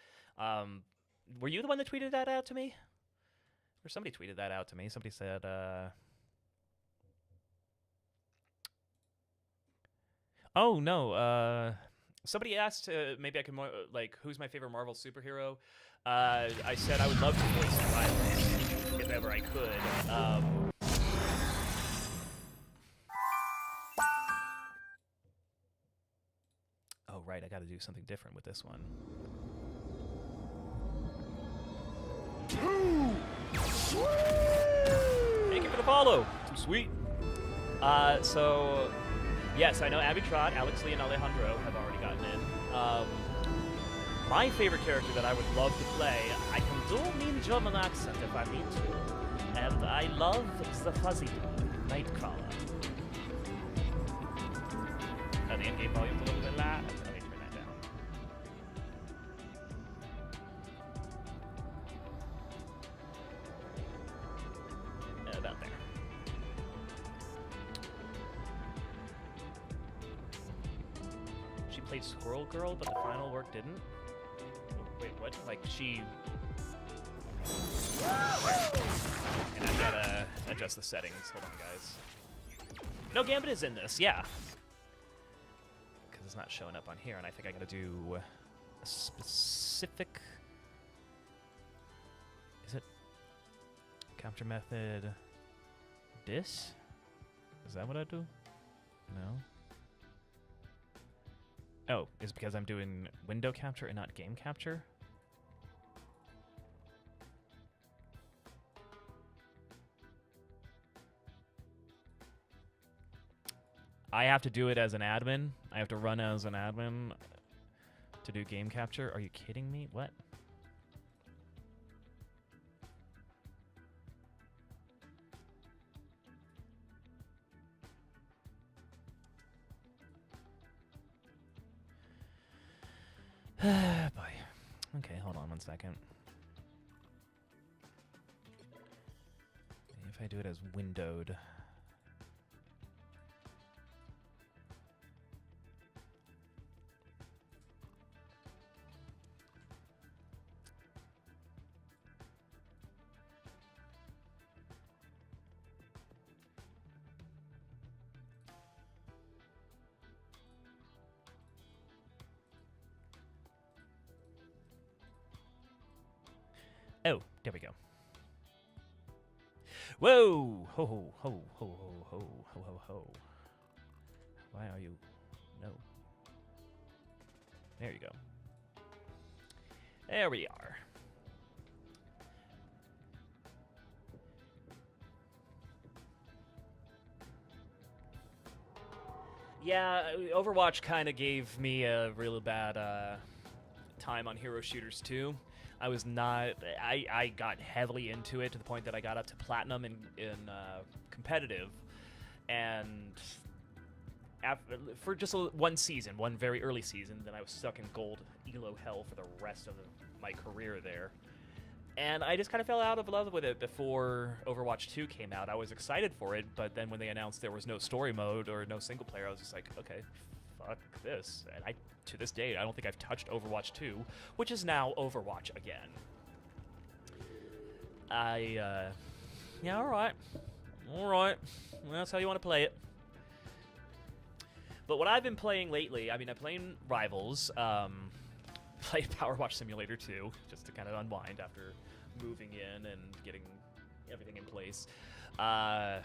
Were you the one that tweeted that out to me? Or somebody tweeted that out to me. Somebody said, oh, no. Somebody asked, maybe I could, who's my favorite Marvel superhero? I said I would love to voice Rivals if ever I could. Oh, right, I gotta do something different with this one. Thank you for the follow. Too sweet. So, yes, I know Abby Trott, Alex Lee, and Alejandro have already gotten in. My favorite character that I would love to play, I can do a mean German accent if I need to, and I love the fuzzy dude, Nightcrawler. The in-game volume's a little bit loud. Let me turn that down. About there. She played Squirrel Girl, but the final work didn't? Wait, what? Like, she... And I've gotta adjust the settings. Hold on, guys. No, Gambit is in this, yeah. Because it's not showing up on here, and I think I gotta do a specific... Is it capture method this? Is that what I do? No. Oh, is it because I'm doing window capture and not game capture? I have to do it as an admin. I have to run as an admin to do game capture. Are you kidding me? What? Boy. Okay, hold on one second. If I do it as windowed. Oh, there we go. Whoa! Ho ho ho ho ho ho ho ho ho. Why are you? No. There you go. There we are. Yeah, Overwatch kind of gave me a really bad time on Hero Shooters 2. I was not. I got heavily into it to the point that I got up to platinum in competitive, and for just one season, one very early season, then I was stuck in gold elo hell for the rest of my career there. And I just kind of fell out of love with it before Overwatch 2 came out. I was excited for it, but then when they announced there was no story mode or no single player, I was just like, okay, fuck this. And to this day, I don't think I've touched Overwatch 2, which is now Overwatch again. Yeah, alright. Alright. That's how you want to play it. But what I've been playing lately, I mean, I'm playing Rivals, played Power Wash Simulator 2, just to kind of unwind after moving in and getting everything in place. But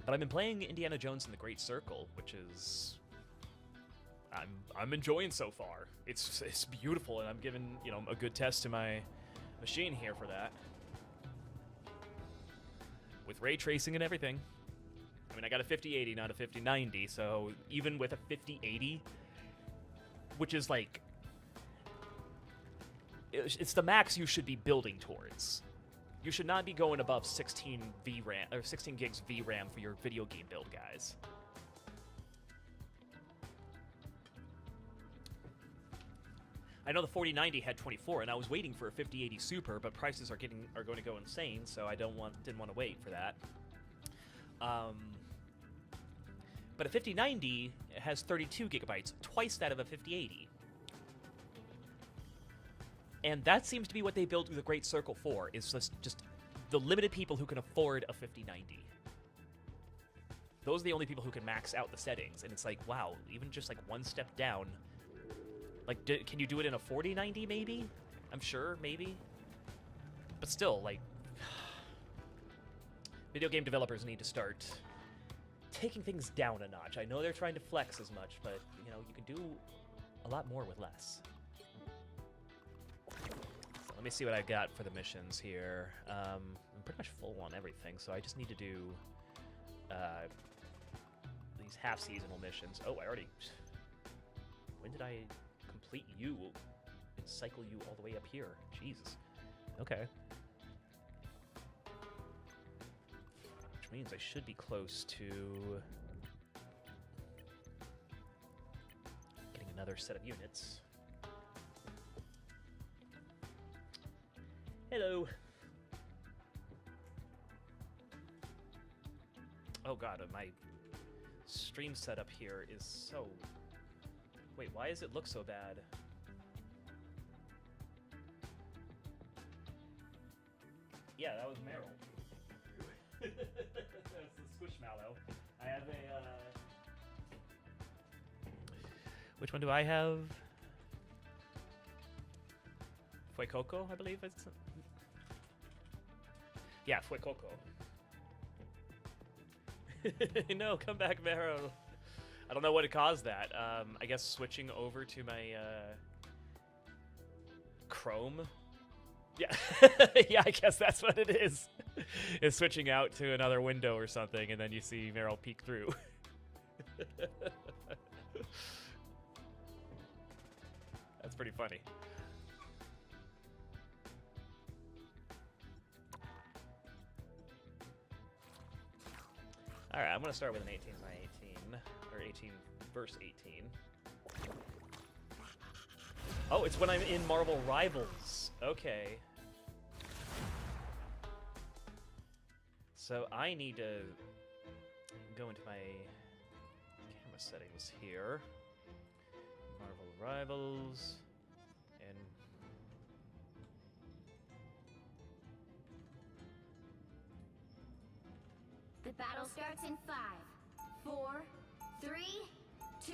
I've been playing Indiana Jones and the Great Circle, which is I'm enjoying so far. It's beautiful, and I'm giving a good test to my machine here for that, with ray tracing and everything. I mean, I got a 5080, not a 5090, so even with a 5080, which is like, it's the max you should be building towards. You should not be going above 16 VRAM or 16 gigs VRAM for your video game build, guys. I know the 4090 had 24, and I was waiting for a 5080 Super, but prices are going to go insane, so I didn't want to wait for that. But a 5090 has 32 gigabytes, twice that of a 5080. And that seems to be what they built the Great Circle for, is just the limited people who can afford a 5090. Those are the only people who can max out the settings, and it's like, wow, even just like one step down. Like, can you do it in a 4090 maybe? I'm sure, maybe. But still, like, video game developers need to start taking things down a notch. I know they're trying to flex as much, but, you can do a lot more with less. So let me see what I got for the missions here. I'm pretty much full on everything, so I just need to do these half-seasonal missions. Oh, I already... When did I complete you and cycle you all the way up here? Jesus. Okay. Which means I should be close to getting another set of units. Hello. Oh god, my stream setup here is so... Wait, why does it look so bad? Yeah, that was Meryl. That's the Squishmallow. I have a, Which one do I have? Fuecoco, I believe it's... Yeah, Fuecoco. No, come back, Meryl. I don't know what caused that. I guess switching over to my Chrome. Yeah, yeah, I guess that's what it is. Is switching out to another window or something, and then you see Meryl peek through. That's pretty funny. All right, I'm gonna start with an 18 by 18, or 18 verse 18. Oh, it's when I'm in Marvel Rivals. Okay. So I need to go into my camera settings here. Marvel Rivals, and the battle starts in 5, 4, 3, 2,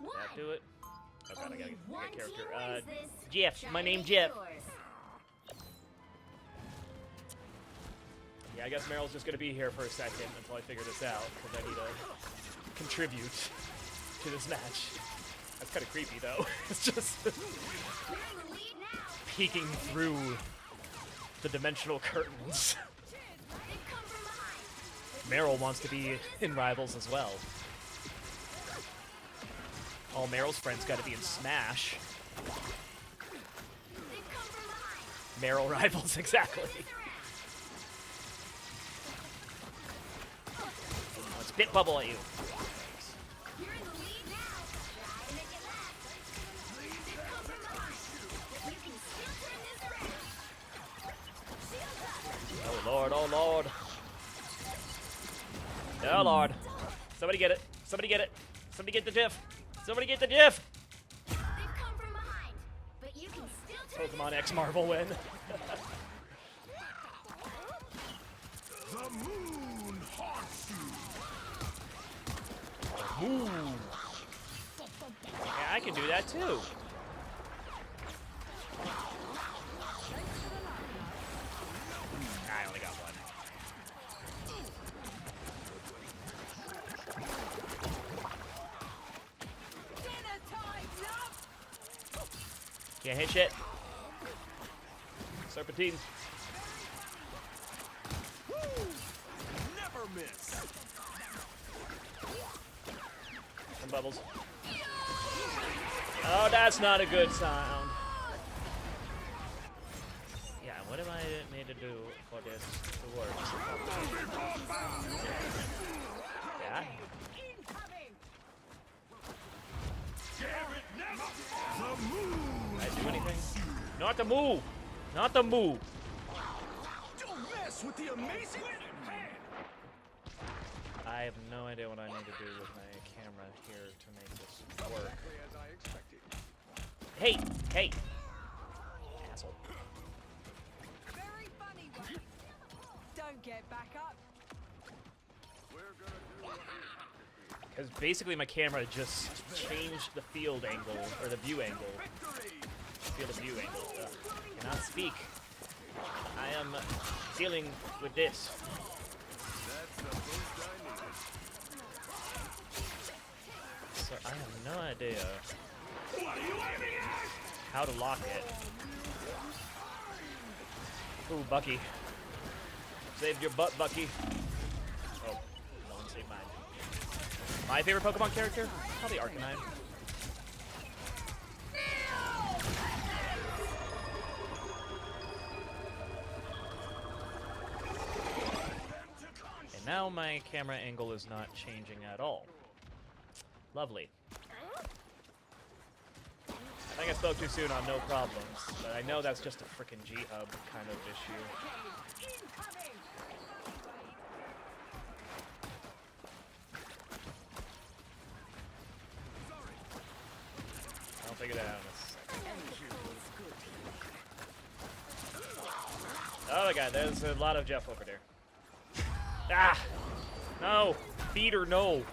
1. that do it? Oh god, I gotta get One a character. team wins this. Jeff. Try My to name's make Jeff. yours. Yeah, I guess Meryl's just gonna be here for a second until I figure this out, because I need to contribute to this match. That's kind of creepy, though. It's just peeking through the dimensional curtains. Meryl wants to be in Rivals as well. All Meryl's friends got to be in Smash. Meryl Rivals, exactly. Let's Bit Bubble at you. Oh lord, oh lord. Oh lord. Somebody get it. Somebody get it. Somebody get the GIF. Somebody get the GIF. Pokemon X Marvel win. The moon haunts you. Ooh. Yeah, I can do that too. I only got one. Can't hit shit. Serpentine. Never miss. Some bubbles. Oh, that's not a good sound. Yeah, what am I made to do for this to work? Yeah? Did I do anything? Not the move! Not the move! Don't mess with the amazing. I have no idea what I need to do with my camera here to make this work. As I expected. Hey! Hey! Asshole. Very funny one. Don't get back up. Because basically my camera just changed the field angle, or the view angle. Field of view angle. Ugh. Cannot speak. I am dealing with this. So I have no idea how to lock it. Ooh, Bucky. Saved your butt, Bucky. Oh, no one saved mine. My favorite Pokemon character? Probably Arcanine. And now my camera angle is not changing at all. Lovely. I think I spoke too soon on no problems, but I know that's just a frickin' G-Hub kind of issue. I'll figure that out in a second. Oh my god, there's a lot of Jeff over there. Ah! No! Feeder, no!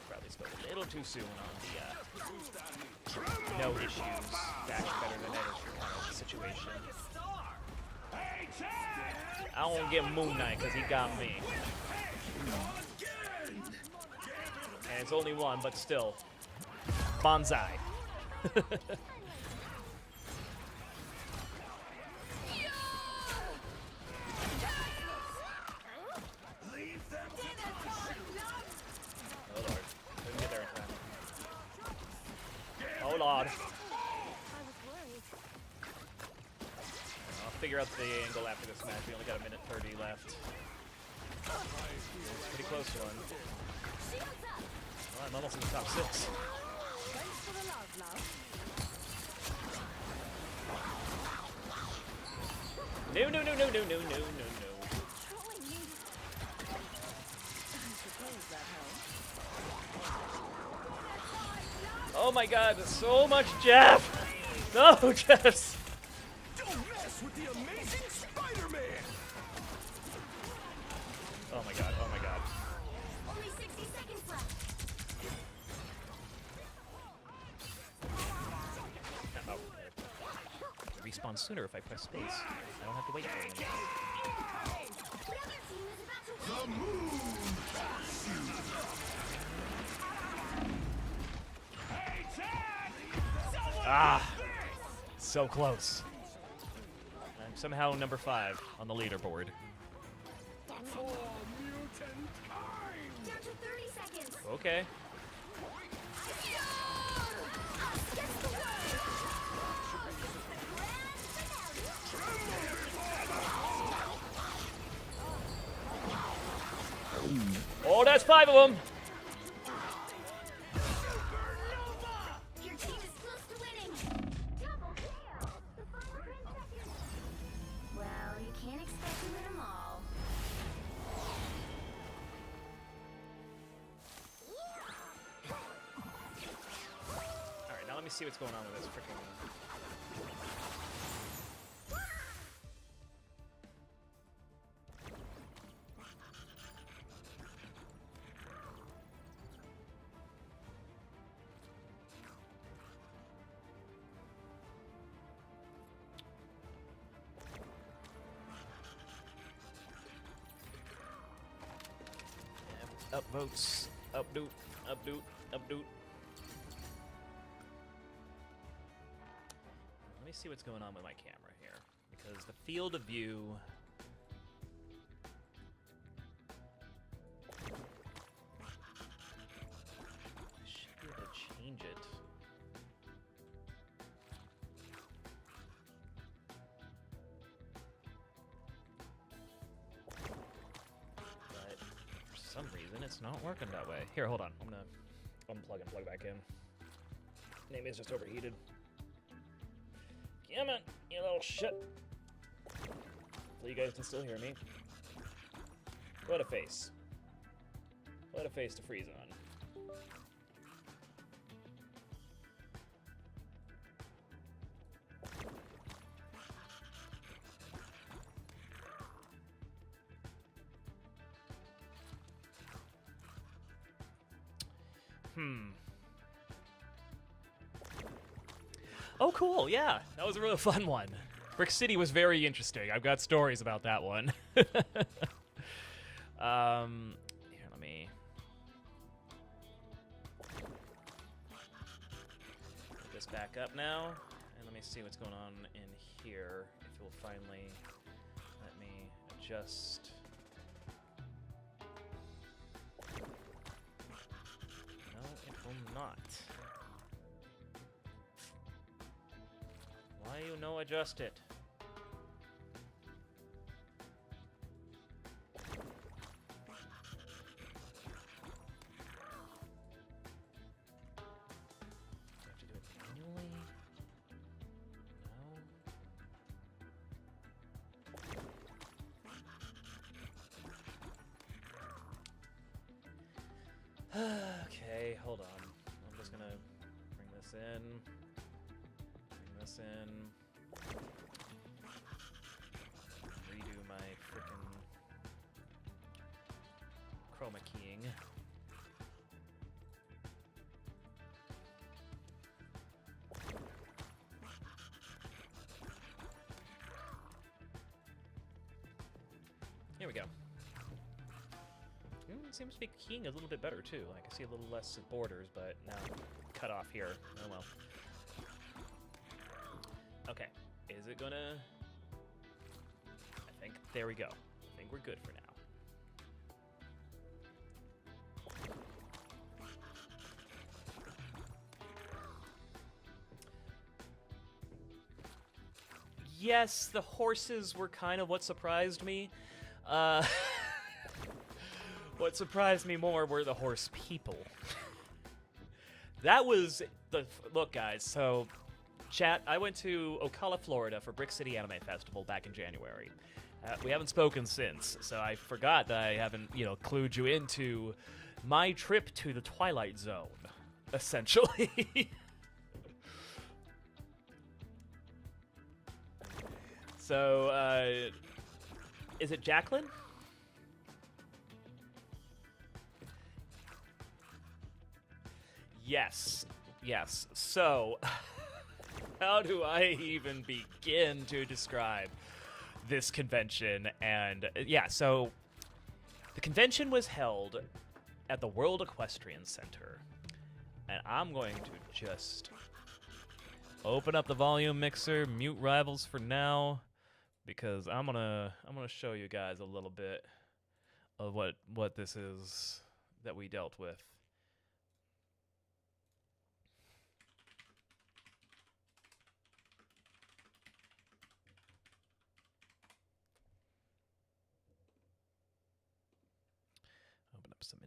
Probably spoke a little too soon on the, no issues, back better than ever kind of situation. I won't get Moon Knight because he got me. And it's only one, but still. Bonsai. Oh lord. Couldn't get there in time. Oh lord. I'll figure out the angle after this match. We only got 1:30 left. Pretty close one. Well, I'm almost in the top 6. Thanks for the love, love. No, no, no, no, no, no, no, no, no. Oh my god, so much Jeff! No, Jeff! Don't mess with the amazing Spider-Man. Oh my god, oh my god. Only 60 seconds left. Oh. respawn sooner if I press space. I don't have to wait for it. The other team is about to win. Ah! So close. I'm somehow number 5 on the leaderboard. For mutant kind! Down to 30 seconds. Okay. Gets the Oh, that's 5 of them! Your team is close to winning. Double kill. The final 10 seconds. Well, you can't expect to win them all. Alright, now let me see what's going on with this freaking... Upvotes. Updoot. Updoot. Updoot. Let me see what's going on with my camera here. Because the field of view... I should be able to change it. But for some reason, it's not working that way. Here, hold on. I'm gonna unplug and plug back in. Name is just overheated. Damn it, you little shit. Hopefully you guys can still hear me. What a face. What a face to freeze on. Oh, cool, yeah. That was a really fun one. Brick City was very interesting. I've got stories about that one. Here, let me... put this back up now. And let me see what's going on in here. If you'll finally let me adjust... No, it will not. Why you no adjust it? Do I have to do it manually? No. Okay, hold on. I'm just gonna bring this in. Bring this in. Redo my frickin' chroma keying. Here we go. It seems to be keying a little bit better too. Like I see a little less borders, but now cut off here. Oh well. Okay, is it gonna... I think, there we go. I think we're good for now. Yes, the horses were kind of what surprised me. What surprised me more were the horse people. That was the... Look, guys, so... Chat, I went to Ocala, Florida for Brick City Anime Festival back in January. We haven't spoken since, so I forgot that I haven't, clued you into my trip to the Twilight Zone, essentially. So, is it Jacqueline? Yes. So... How do I even begin to describe this convention? And yeah, so the convention was held at the World Equestrian Center. And I'm going to just open up the volume mixer, mute Rivals for now, because I'm gonna show you guys a little bit of what this is that we dealt with. Open up some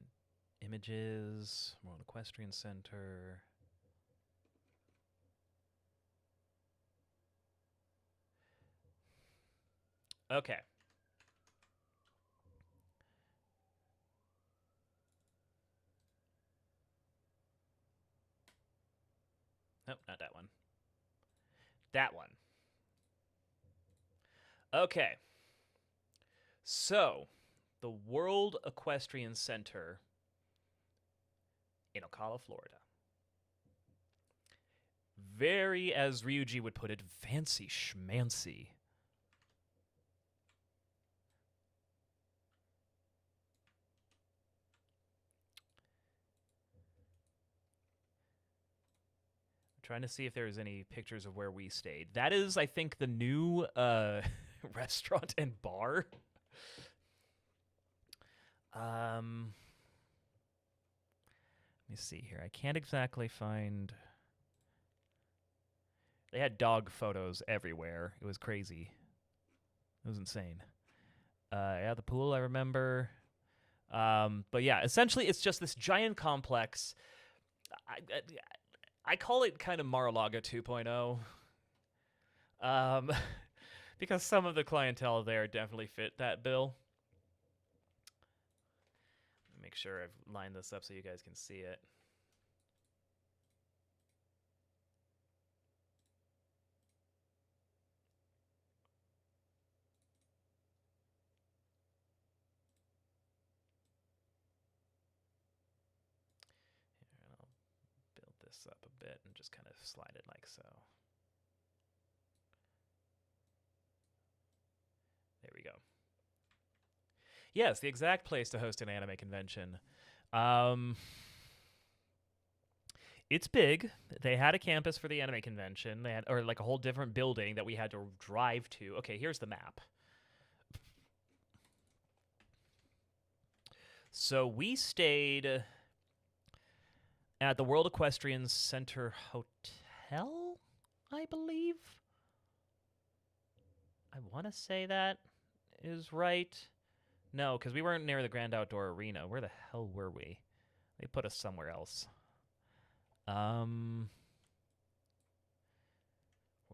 images. World Equestrian Center. Okay. Nope, not that one. That one. Okay. So, the World Equestrian Center in Ocala, Florida. Very, as Ryuji would put it, fancy schmancy. Trying to see if there's any pictures of where we stayed. That is, I think, the new restaurant and bar. Let me see here. I can't exactly find... They had dog photos everywhere. It was crazy. It was insane. Yeah, the pool, I remember. But yeah, essentially, it's just this giant complex. I call it kind of Mar-a-Lago 2.0. Because some of the clientele there definitely fit that bill. Make sure I've lined this up so you guys can see it. Here, and I'll build this up a bit and just kind of slide it like so. There we go. Yes, the exact place to host an anime convention. It's big. They had a campus for the anime convention. They had, or like a whole different building that we had to drive to. Okay, here's the map. So we stayed at the World Equestrian Center Hotel, I believe. I want to say that is right. No, because we weren't near the Grand Outdoor Arena. Where the hell were we? They put us somewhere else. World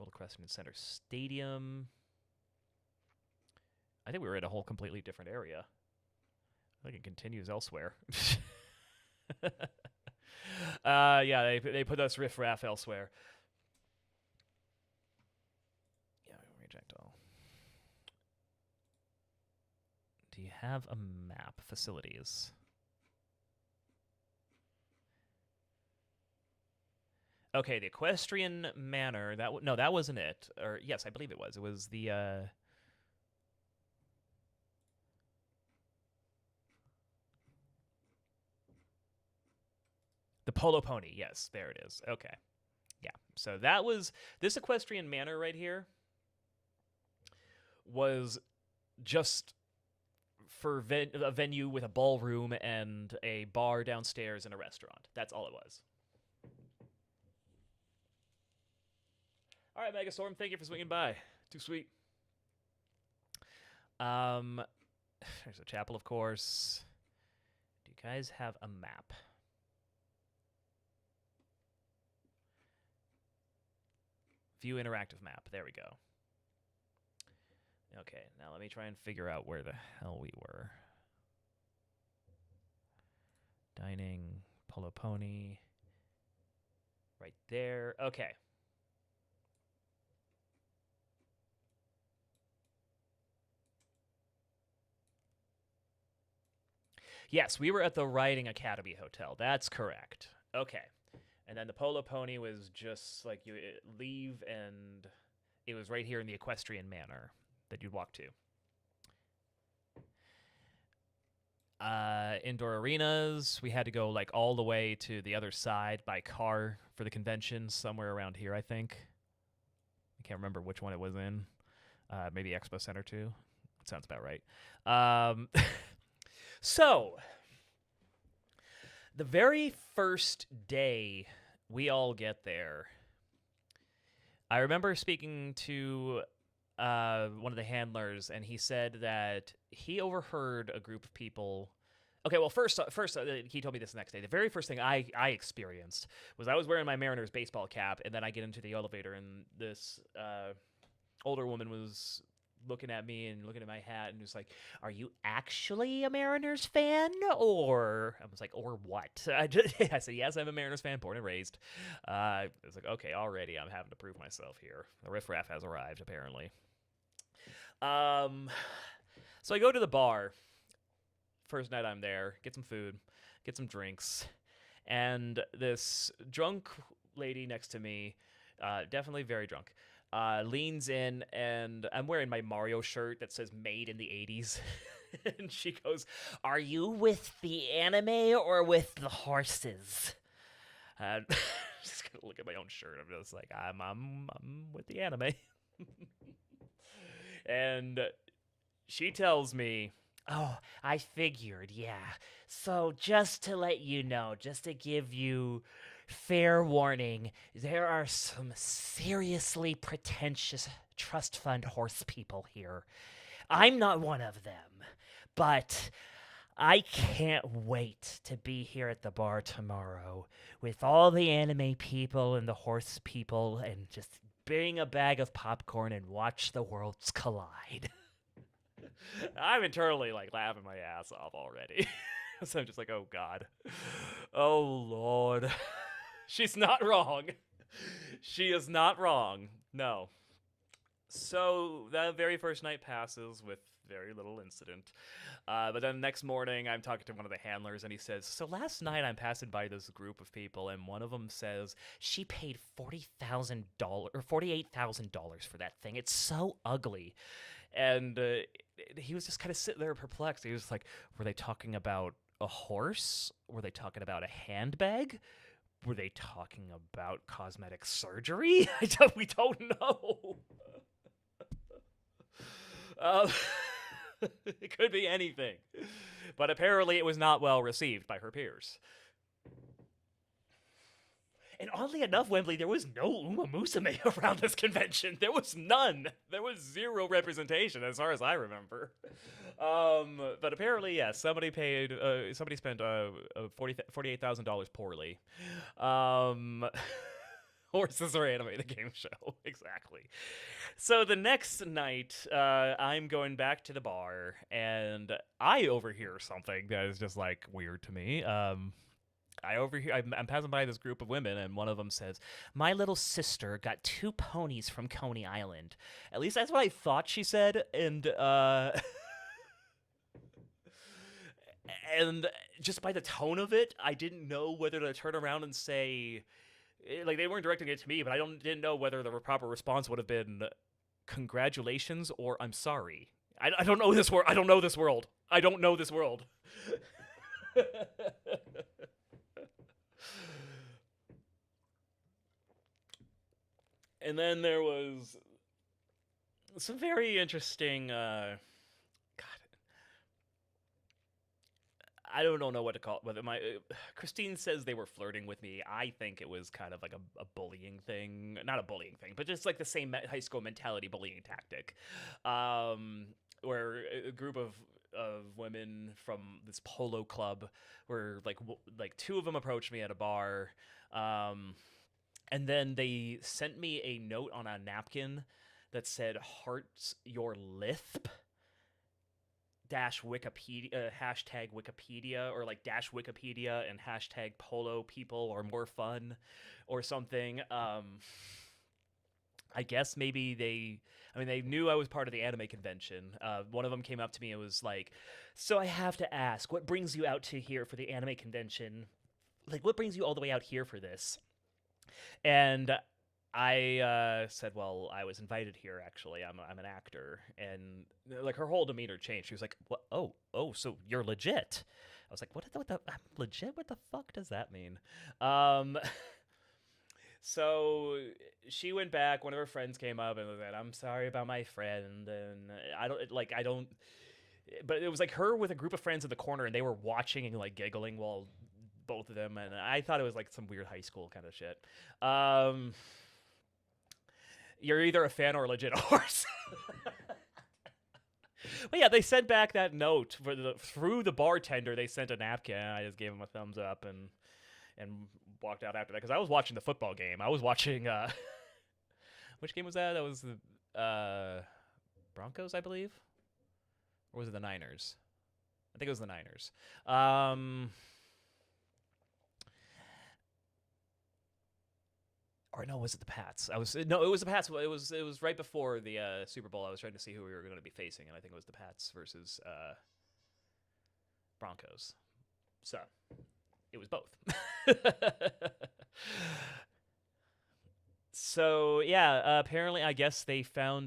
Equestrian Center Stadium. I think we were in a whole completely different area. I think it continues elsewhere. Yeah, they put us riff-raff elsewhere. Yeah, reject all. Do you have a map? Facilities. Okay, the Equestrian Manor. No, that wasn't it. Or yes, I believe it was. It was the Polo Pony. Yes, there it is. Okay. Yeah. So that was this Equestrian Manor right here was just for a venue with a ballroom and a bar downstairs and a restaurant. That's all it was. All right, Megastorm, thank you for swinging by. Too sweet. There's a chapel, of course. Do you guys have a map? View interactive map. There we go. Okay, now let me try and figure out where the hell we were. Dining, Polo Pony. Right there. Okay. Yes, we were at the Riding Academy Hotel. That's correct. Okay. And then the Polo Pony was just like you leave, and it was right here in the Equestrian Manor that you'd walk to. Indoor arenas, we had to go like all the way to the other side by car for the convention, somewhere around here, I think. I can't remember which one it was in. Maybe Expo Center 2. That sounds about right. So, the very first day we all get there, I remember speaking to one of the handlers, and he said that he overheard a group of people. Okay, well, first, he told me this the next day. The very first thing I experienced was I was wearing my Mariners baseball cap, and then I get into the elevator, and this older woman was looking at me and looking at my hat and was like, "Are you actually a Mariners fan?" Or I was like, "Or what?" I said, "Yes, I'm a Mariners fan, born and raised." I was like, "Okay, already I'm having to prove myself here. The riffraff has arrived, apparently." So I go to the bar. First night I'm there, get some food, get some drinks, and this drunk lady next to me, definitely very drunk, leans in, and I'm wearing my Mario shirt that says "Made in the 80s," and she goes, "Are you with the anime or with the horses?" And I'm just gonna look at my own shirt. I'm just like, I'm with the anime. And she tells me, "Oh, I figured, yeah. So just to let you know, just to give you fair warning, there are some seriously pretentious trust fund horse people here. I'm not one of them, but I can't wait to be here at the bar tomorrow with all the anime people and the horse people and just bring a bag of popcorn and watch the worlds collide." I'm internally like laughing my ass off already. So I'm just like, oh God. Oh Lord. She's not wrong. She is not wrong. No. So that very first night passes with very little incident. But then the next morning, I'm talking to one of the handlers, and he says, "So last night I'm passing by this group of people, and one of them says she paid $40,000 or $48,000 for that thing. It's so ugly." And he was just kind of sitting there perplexed. He was like, "Were they talking about a horse? Were they talking about a handbag? Were they talking about cosmetic surgery? We don't know." It could be anything. But apparently it was not well received by her peers. And oddly enough, Wembley, there was no Uma Musume around this convention. There was none. There was zero representation, as far as I remember. But apparently, yes, somebody spent $48,000 poorly. Horses or anime, the game show. Exactly. So the next night, I'm going back to the bar, and I overhear something that is just, like, weird to me. I'm passing by this group of women, and one of them says, "My little sister got 2 ponies from Coney Island." At least that's what I thought she said, and and just by the tone of it, I didn't know whether to turn around and say, like, they weren't directing it to me, but I didn't know whether the proper response would have been "Congratulations" or "I'm sorry." I don't know this world. I don't know this world. I don't know this world. And then there was some very interesting, God, I don't know what to call it. Whether Christine says they were flirting with me. I think it was kind of like a bullying thing. Not a bullying thing, but just like the same high school mentality bullying tactic. Where a group of women from this polo club were like 2 of them approached me at a bar. And then they sent me a note on a napkin that said "Hearts your lisp" --Wikipedia hashtag Wikipedia, or like --Wikipedia and hashtag polo people are more fun or something. I guess maybe they knew I was part of the anime convention. One of them came up to me and was like, "So I have to ask, what brings you out to here for the anime convention? Like, what brings you all the way out here for this?" And I said, well, I was invited here, actually. I'm an actor. And, like, her whole demeanor changed. She was like, what? Oh, so you're legit. I was like, what the I'm legit? What the fuck does that mean? So she went back. One of her friends came up and said, I'm sorry about my friend. And I don't, but it was like her with a group of friends in the corner, and they were watching and, like, giggling while both of them, and I thought it was like some weird high school kind of shit. You're either a fan or a legit horse. But yeah, they sent back that note through the bartender. They sent a napkin. I just gave him a thumbs up and walked out after that, because I was watching the football game. I was watching which game was that? That was the Broncos, I believe, or was it the Niners? I think it was the Niners. Or no, was it the Pats? It was the Pats. It was right before the Super Bowl. I was trying to see who we were going to be facing, and I think it was the Pats versus Broncos. So it was both. So yeah, apparently, I guess they found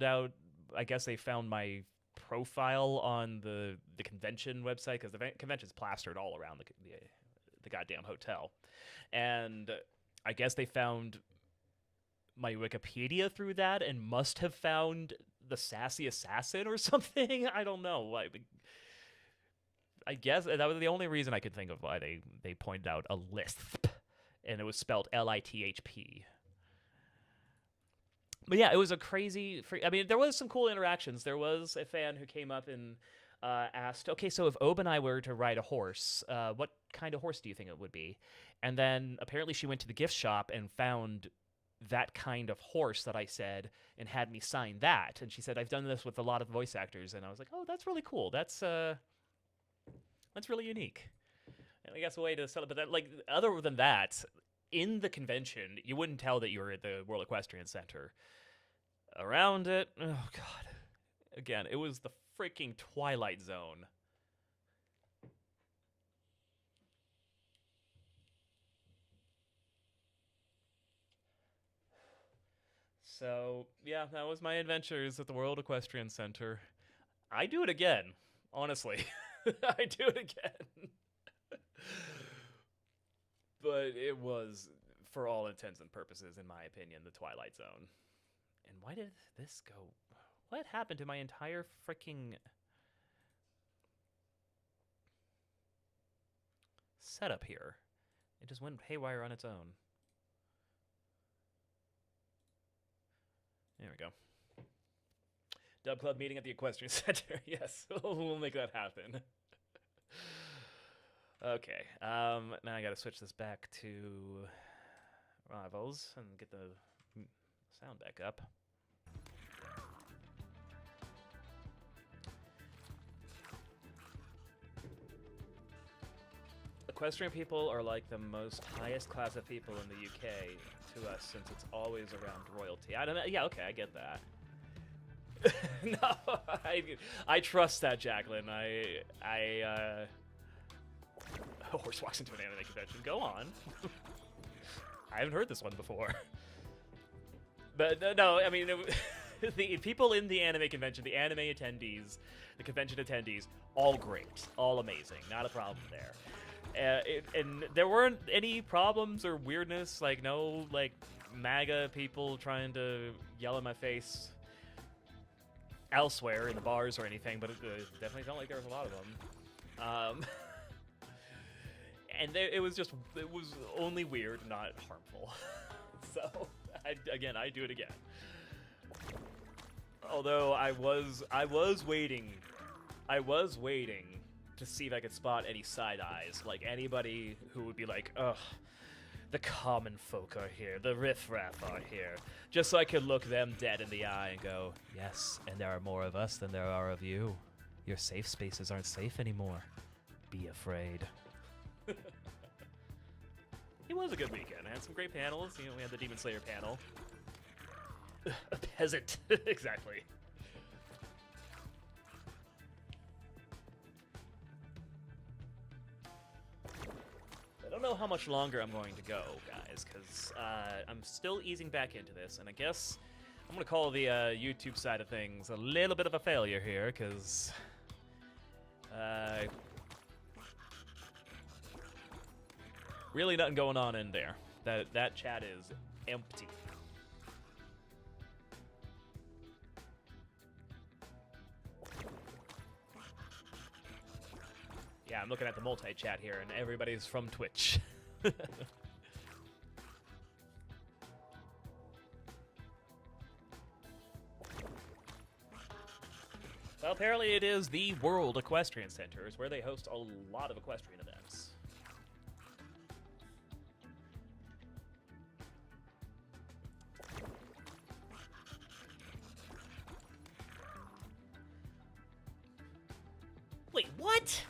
my profile on the convention website, because the convention's plastered all around the goddamn hotel, and I guess they found my Wikipedia through that and must have found the Sassy Assassin or something. I don't know. I guess that was the only reason I could think of why they pointed out a lisp, and it was spelled LITHP. But yeah, it was a crazy. I mean, there was some cool interactions. There was a fan who came up and asked, okay, so if Ob and I were to ride a horse, what kind of horse do you think it would be? And then apparently she went to the gift shop and found that kind of horse that I said and had me sign that. And she said, I've done this with a lot of voice actors. And I was like, oh, that's really cool. That's really unique. And I guess a way to celebrate that, like, other than that, in the convention, you wouldn't tell that you were at the World Equestrian Center. Around it, oh god. Again, it was the freaking Twilight Zone. So, yeah, that was my adventures at the World Equestrian Center. I do it again, honestly. I do it again. But it was, for all intents and purposes, in my opinion, the Twilight Zone. And why did this go? What happened to my entire freaking setup here? It just went haywire on its own. There we go. Dub Club meeting at the Equestrian Center. Yes, we'll make that happen. Okay. Now I gotta switch this back to Rivals and get the sound back up. Equestrian people are like the most highest class of people in the UK to us, since it's always around royalty. I don't know. Yeah, okay, I get that. No, I trust that, Jacqueline. A horse walks into an anime convention. Go on. I haven't heard this one before. But no, I mean, the people in the anime convention, the anime attendees, the convention attendees, all great, all amazing. Not a problem there. And there weren't any problems or weirdness, like no, like, MAGA people trying to yell in my face elsewhere in the bars or anything, but it definitely felt like there was a lot of them. And it was only weird, not harmful. So, I do it again. Although I was waiting to see if I could spot any side eyes, like anybody who would be like, ugh, the common folk are here, the riffraff are here, just so I could look them dead in the eye and go, yes, and there are more of us than there are of you. Your safe spaces aren't safe anymore. Be afraid. It was a good weekend. I had some great panels. You know, we had the Demon Slayer panel. A peasant. Exactly. I don't know how much longer I'm going to go, guys, because I'm still easing back into this, and I guess I'm going to call the YouTube side of things a little bit of a failure here, because really nothing going on in there. That chat is empty. Yeah, I'm looking at the multi-chat here, and everybody's from Twitch. Well, apparently it is the World Equestrian Centers, where they host a lot of equestrian events. Wait, what?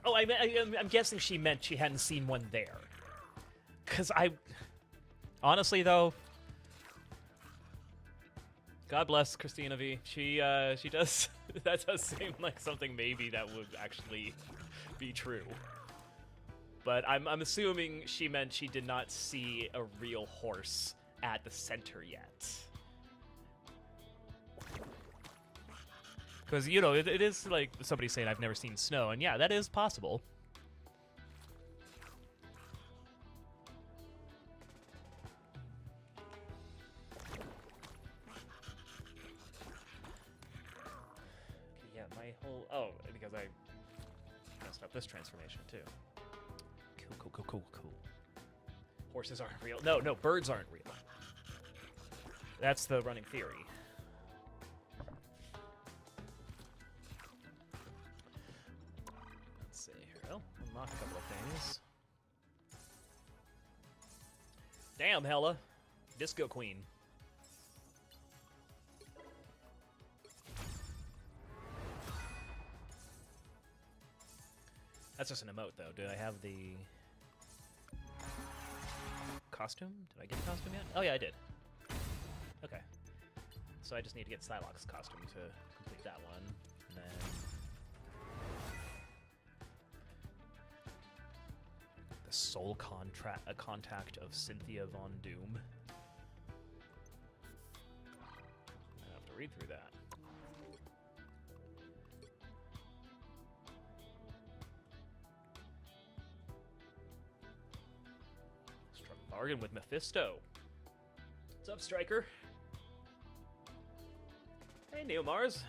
Oh, I'm guessing she meant she hadn't seen one there. Because honestly, though, God bless Christina V. She does, that does seem like something maybe that would actually be true. But I'm assuming she meant she did not see a real horse at the center yet. Because, you know, it is like somebody saying, I've never seen snow, and yeah, that is possible. Yeah, my whole... Oh, because I messed up this transformation, too. Cool. Horses aren't real. No, birds aren't real. That's the running theory. Well, unlock a couple of things. Damn, Hella. Disco Queen. That's just an emote, though. Did I have the costume? Did I get the costume yet? Oh, yeah, I did. Okay. So I just need to get Psylocke's costume to complete that one. And then... Soul contact of Cynthia Von Doom. I have to read through that. Struck a bargain with Mephisto. What's up, Striker? Hey, Neo Mars.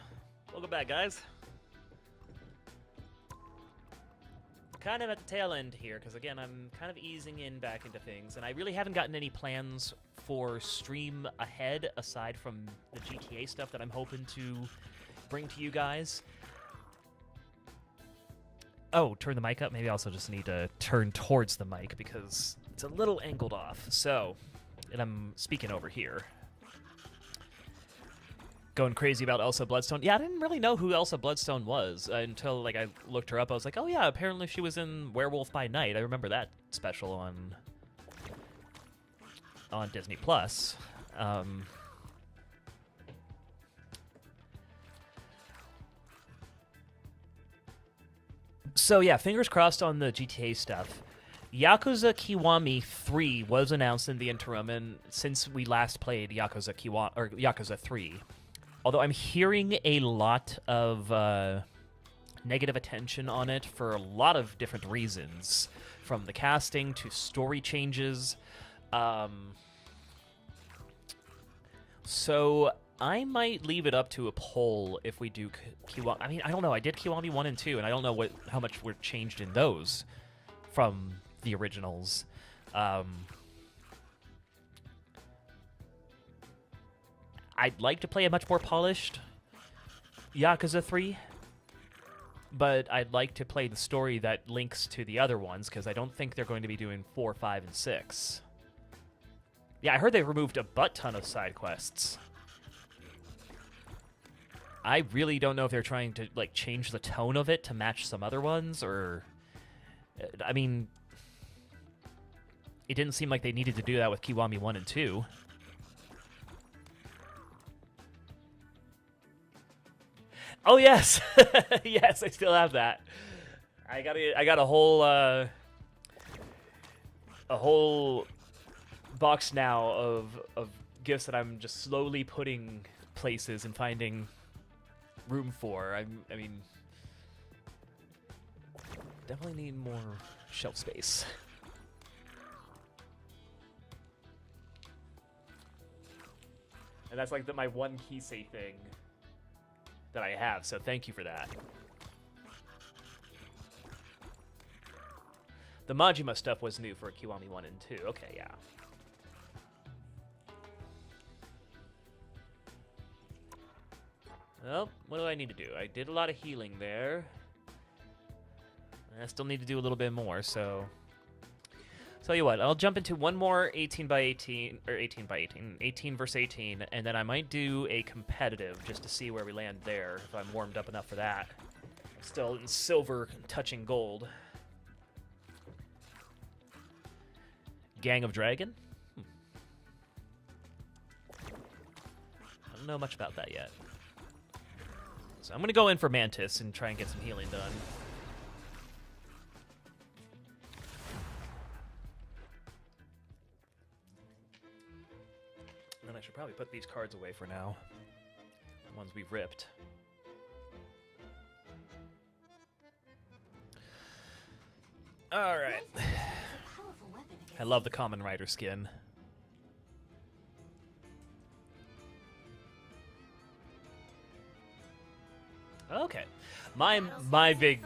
Welcome back, guys. Kind of at the tail end here, because again, I'm kind of easing in back into things, and I really haven't gotten any plans for stream ahead, aside from the GTA stuff that I'm hoping to bring to you guys. Oh, turn the mic up? Maybe I also just need to turn towards the mic, because it's a little angled off, so... And I'm speaking over here. Going crazy about Elsa Bloodstone. Yeah, I didn't really know who Elsa Bloodstone was until like I looked her up. I was like, oh yeah, apparently she was in Werewolf by Night. I remember that special on Disney Plus. So yeah, fingers crossed on the GTA stuff. Yakuza Kiwami 3 was announced in the interim, and since we last played Yakuza 3. Although I'm hearing a lot of negative attention on it for a lot of different reasons, from the casting to story changes. So I might leave it up to a poll if we do Kiwami. I mean, I don't know. I did Kiwami 1 and 2, and I don't know how much were changed in those from the originals. I'd like to play a much more polished Yakuza 3, but I'd like to play the story that links to the other ones, because I don't think they're going to be doing 4, 5, and 6. Yeah, I heard they removed a butt ton of side quests. I really don't know if they're trying to, like, change the tone of it to match some other ones, or... I mean... It didn't seem like they needed to do that with Kiwami 1 and 2. Oh yes, yes, I still have that. I got a whole box now of gifts that I'm just slowly putting places and finding room for. I mean, definitely need more shelf space. And that's like my one Kisei thing that I have, so thank you for that. The Majima stuff was new for Kiwami 1 and 2. Okay, yeah. Well, what do I need to do? I did a lot of healing there. I still need to do a little bit more, so... Tell you what, I'll jump into one more 18 by 18, or 18 by 18, 18 versus 18, and then I might do a competitive just to see where we land there, if I'm warmed up enough for that. Still in silver, touching gold. Gang of Dragon? I don't know much about that yet. So I'm going to go in for Mantis and try and get some healing done. And I should probably put these cards away for now. The ones we've ripped. Alright. I love the Common Rider skin. Okay. My big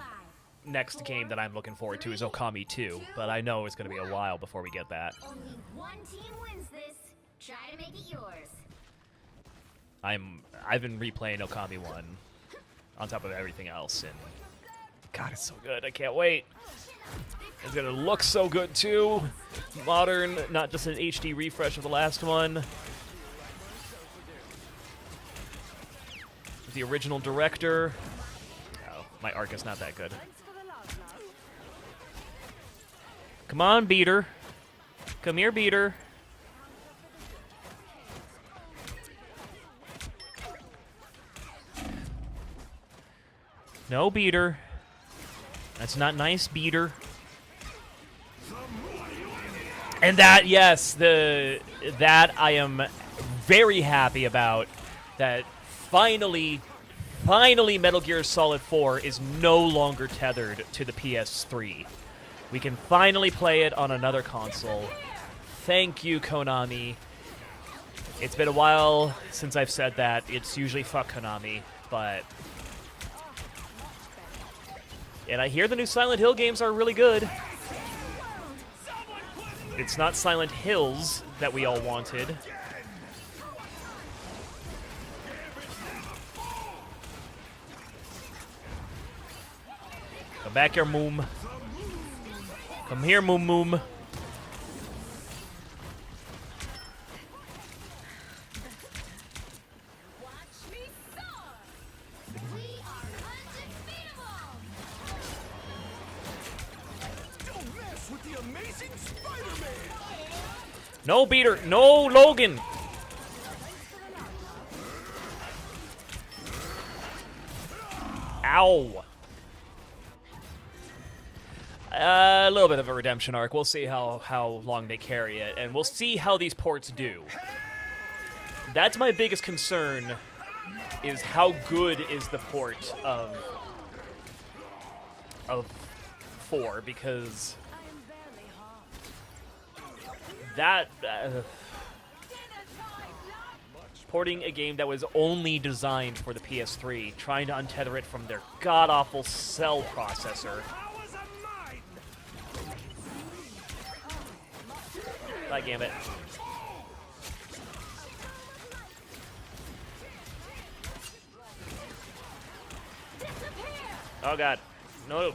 next game that I'm looking forward to is Okami 2, but I know it's going to be a while before we get that. Only one team wins this. Try to make it yours. I've been replaying Okami 1 on top of everything else, and God, it's so good. I can't wait. It's gonna look so good too. Modern, not just an HD refresh of the last one. With the original director. Oh, my arc is not that good. Come on, Beater. Come here, Beater. No, Beater. That's not nice, Beater. And that, yes, that I am very happy about. That finally Metal Gear Solid 4 is no longer tethered to the PS3. We can finally play it on another console. Thank you, Konami. It's been a while since I've said that. It's usually fuck Konami, but... And I hear the new Silent Hill games are really good. It's not Silent Hills that we all wanted. Come back here, Moom. Come here, Moom Moom. No, Beater. No, Logan. Ow. A little bit of a redemption arc. We'll see how long they carry it, and we'll see how these ports do. That's my biggest concern, is how good is the port of 4, because... that porting a game that was only designed for the PS3, trying to untether it from their god-awful cell processor. God damn it. Oh god. No.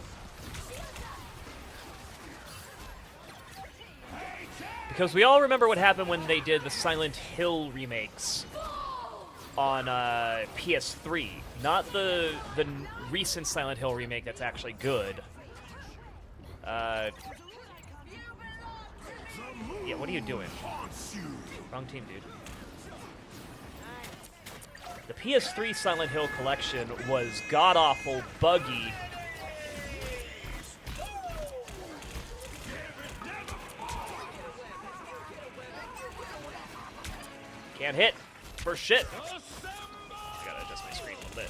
Because we all remember what happened when they did the Silent Hill remakes on PS3. Not the recent Silent Hill remake that's actually good. Yeah, what are you doing? Wrong team, dude. The PS3 Silent Hill collection was god-awful, buggy. Can't hit. For shit. Gotta adjust my screen a little bit.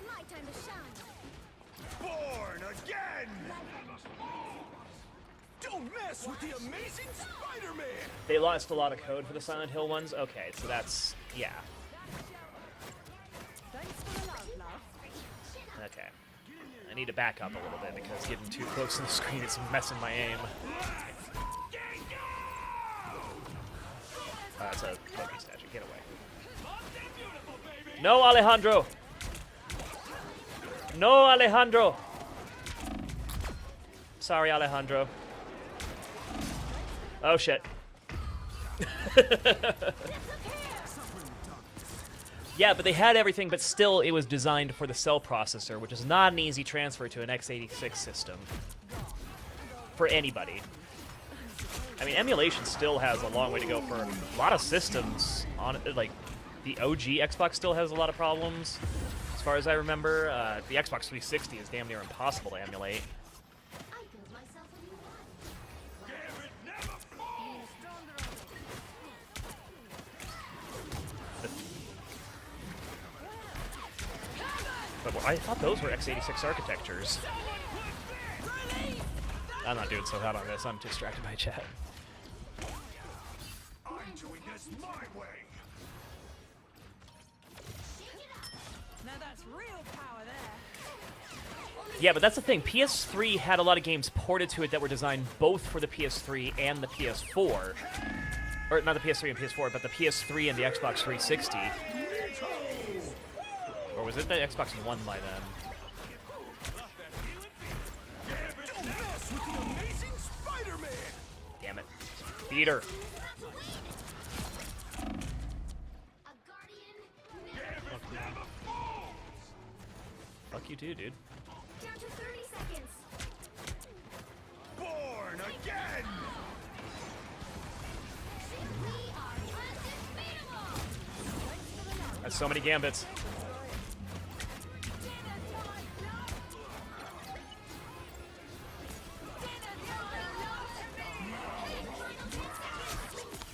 My time to shine. Born again! Don't mess with the amazing Spider-Man! They lost a lot of code for the Silent Hill ones? Okay, so that's... yeah. Thanks for the love, love. Okay. I need to back up a little bit because getting too close to the screen is messing my aim. That's a Loki statue. Get away. No, Alejandro! No, Alejandro! Sorry, Alejandro. Oh, shit. Yeah, but they had everything, but still it was designed for the cell processor, which is not an easy transfer to an x86 system. For anybody. I mean, emulation still has a long way to go for a lot of systems. On like, the OG Xbox still has a lot of problems, as far as I remember. The Xbox 360 is damn near impossible to emulate. I built myself a new one. But I thought those were x86 architectures. I'm not doing so hot on this. I'm distracted by chat. I'm doing this my way! Now that's real power there. Yeah, but that's the thing. PS3 had a lot of games ported to it that were designed both for the PS3 and the PS4. Or not the PS3 and PS4, but the PS3 and the Xbox 360. Or was it the Xbox One by then? Don't mess with the amazing Spider-Man! Damn it. Beat her. A guardian. Fuck you too, dude. Down to 30 seconds. Born again! We are undefeatable. That's so many gambits.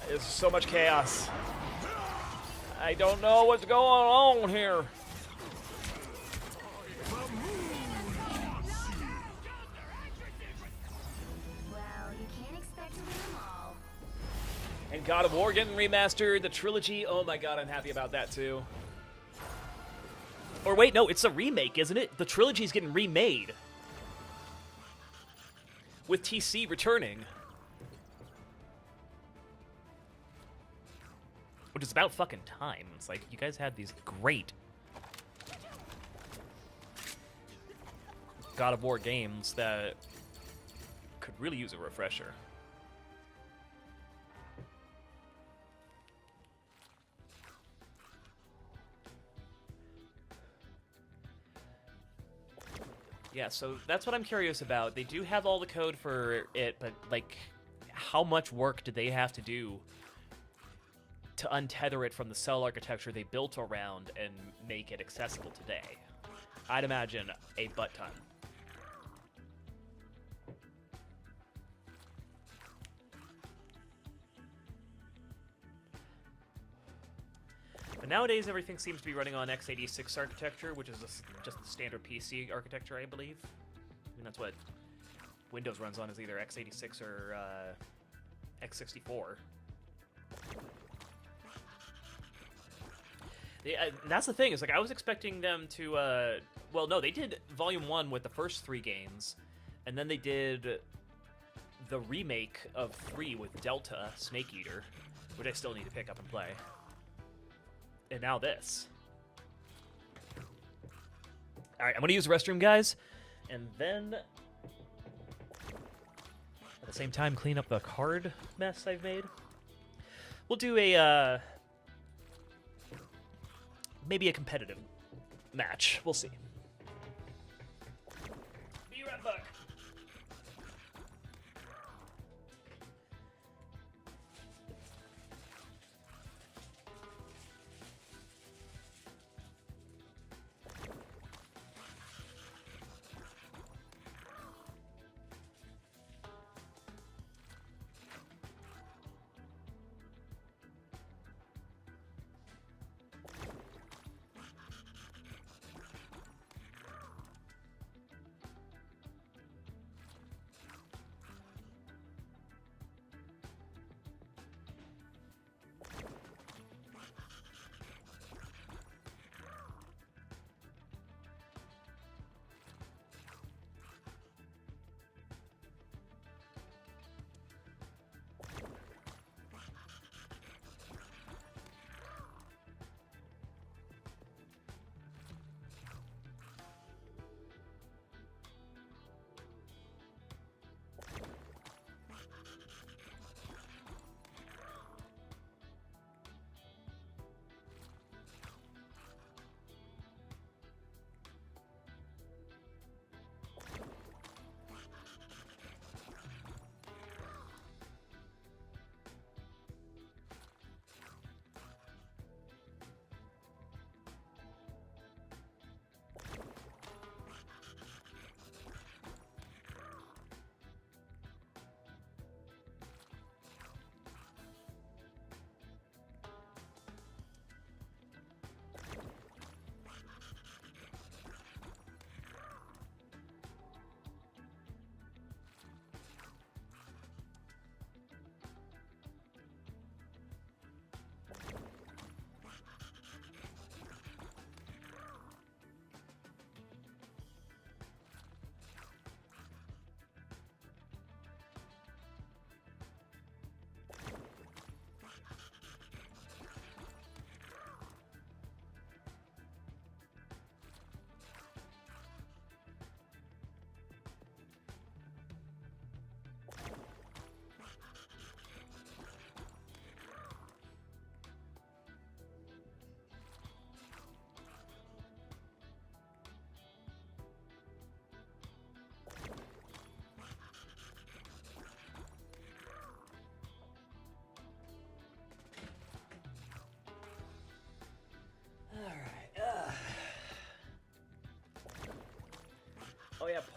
There's so much chaos. I don't know what's going on here. Well, you can't expect to win them all. And God of War getting remastered, the trilogy. Oh my god, I'm happy about that too. Or wait, no, it's a remake, isn't it? The trilogy's getting remade. With TC returning. Which is about fucking time. It's like, you guys had these great God of War games that could really use a refresher. Yeah, so that's what I'm curious about. They do have all the code for it, but, like, how much work did they have to do to untether it from the cell architecture they built around and make it accessible today? I'd imagine a butt ton. But nowadays, everything seems to be running on x86 architecture, which is just the standard PC architecture, I believe. I mean, that's what Windows runs on, is either x86 or x64. That's the thing, is like I was expecting them to, well, no, they did Volume 1 with the first 3 games, and then they did the remake of 3 with Delta, Snake Eater, which I still need to pick up and play. And now this. Alright, I'm gonna use the restroom, guys, and then at the same time clean up the card mess I've made. We'll do a, maybe a competitive match. We'll see. Be right back.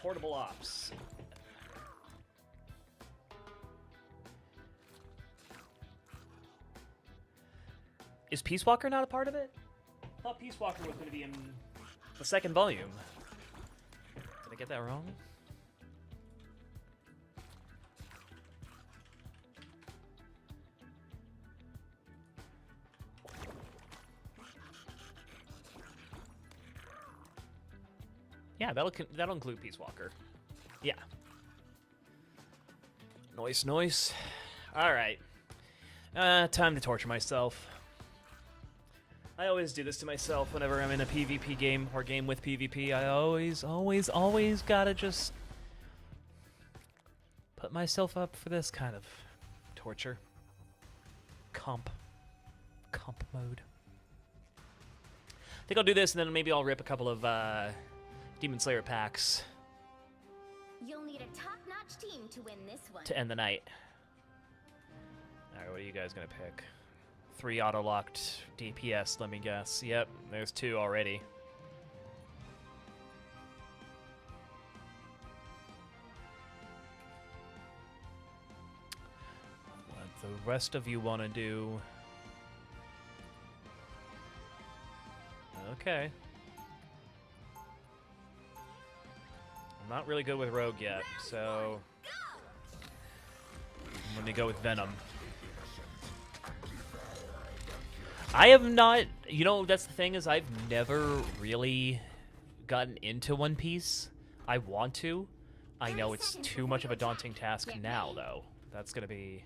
Portable ops. Is Peace Walker not a part of it? I thought Peace Walker was going to be in the second volume. Did I get that wrong? Yeah, that'll include Peace Walker. Yeah. Noise, noise. All right. Time to torture myself. I always do this to myself whenever I'm in a PvP game or game with PvP. I always gotta just put myself up for this kind of torture. Comp mode. I think I'll do this, and then maybe I'll rip a couple of Demon Slayer packs You'll need a top-notch team to win this one. to end the night. Alright, what are you guys gonna pick? 3 auto-locked DPS, let me guess. Yep, there's 2 already. What the rest of you want to do? Okay. I'm not really good with Rogue yet, so I'm going to go with Venom. I have not, you know, that's the thing is I've never really gotten into One Piece. I want to. I know it's too much of a daunting task now, though. That's going to be...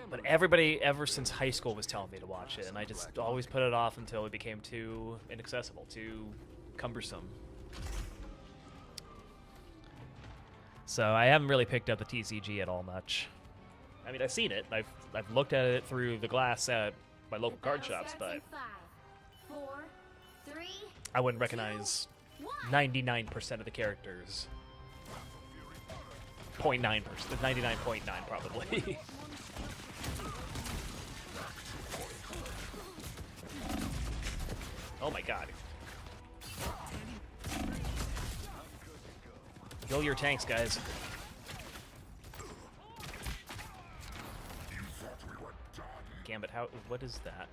But everybody, ever since high school, was telling me to watch it, and I just always put it off until it became too inaccessible, too cumbersome. So I haven't really picked up the TCG at all much. I mean, I've seen it. I've looked at it through the glass at my local card shops, but 5, 4, 3, I wouldn't recognize 99% of the characters. 0.9%, 99.9 probably. Oh my god. Kill your tanks, guys. Gambit, what is that?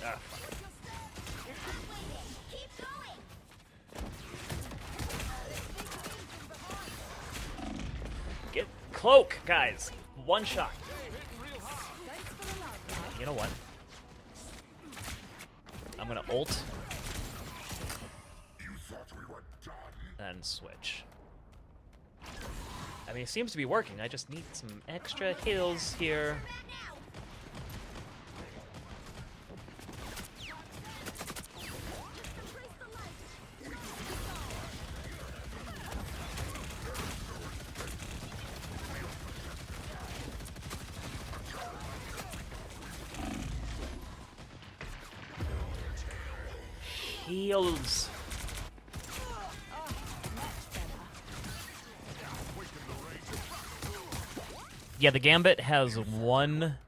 Ah, fuck. Get cloak, guys. One shot. You know what? I'm gonna ult and switch. I mean, it seems to be working. I just need some extra heals here. Heals. Yeah, the Gambit has one.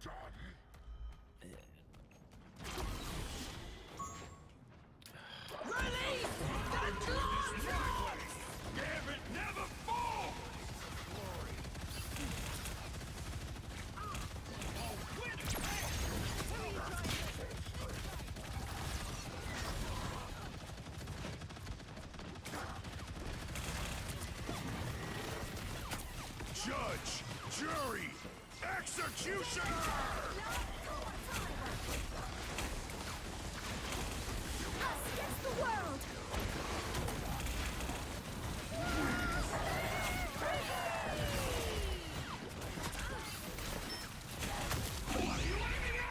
Judge, jury, executioner! Us against the world.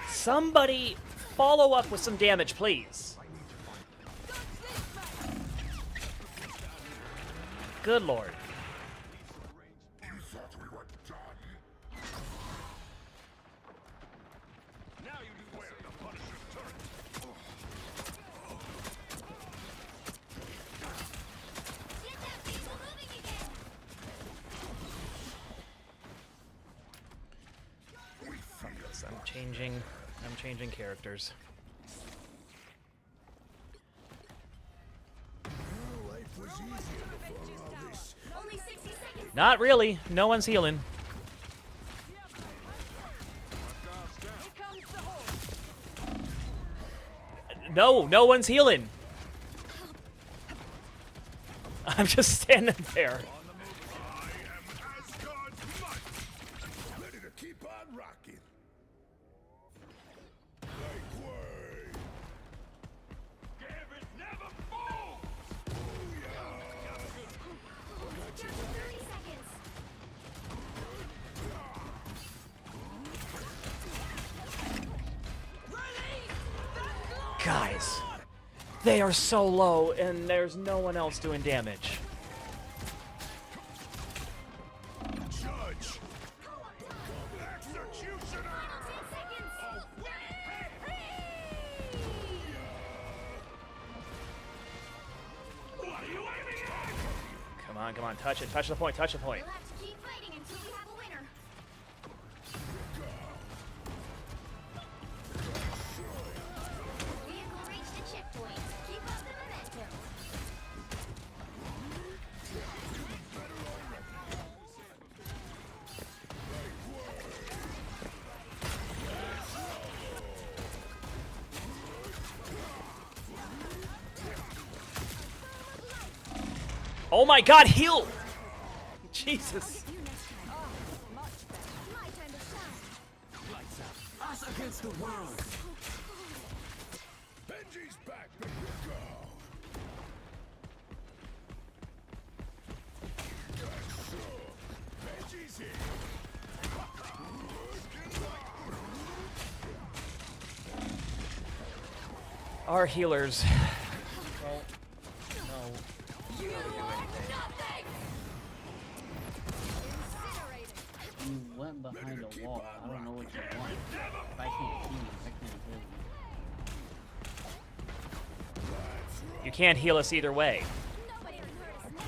Somebody follow up with some damage, please. Good lord. Now you do well to punish your turret. I'm changing characters. Life was easier before all this. Only 60 seconds. Not really. No one's healing. Here comes the horse. No one's healing. I'm just standing there. I am Asgard's might. Ready to keep on rocking. Like way. Gambit never falls. Just 30 seconds. Guys, they are so low, and there's no one else doing damage. Judge. Executioner. 10 seconds. What are you aiming at? Come on, touch it, touch the point, touch the point. We'll have to keep fighting until we have a winner. Vehicle reached the checkpoint. Keep up the momentum. Oh my god, heal! Jesus. My turn to shine. Us against the world. Benji's back. Let me go. Benji's here. Our healers. Well, no. You went behind a wall. I don't know what you want. If I can't see you, I can't heal you. You can't heal us either way. Nobody can hurt us now.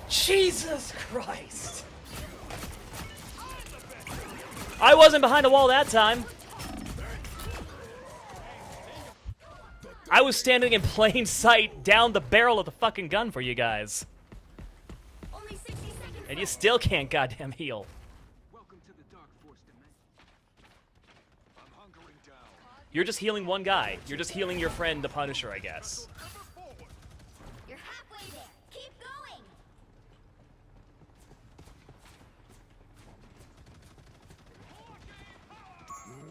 Jesus Christ! I wasn't behind the wall that time. I was standing in plain sight down the barrel of the fucking gun for you guys. Only 60 seconds. And you still can't goddamn heal. Welcome to the Dark Force dimension. I'm hunkering down. You're just healing one guy. You're just healing your friend, the Punisher, I guess. Ever forward. You're halfway there. Keep going.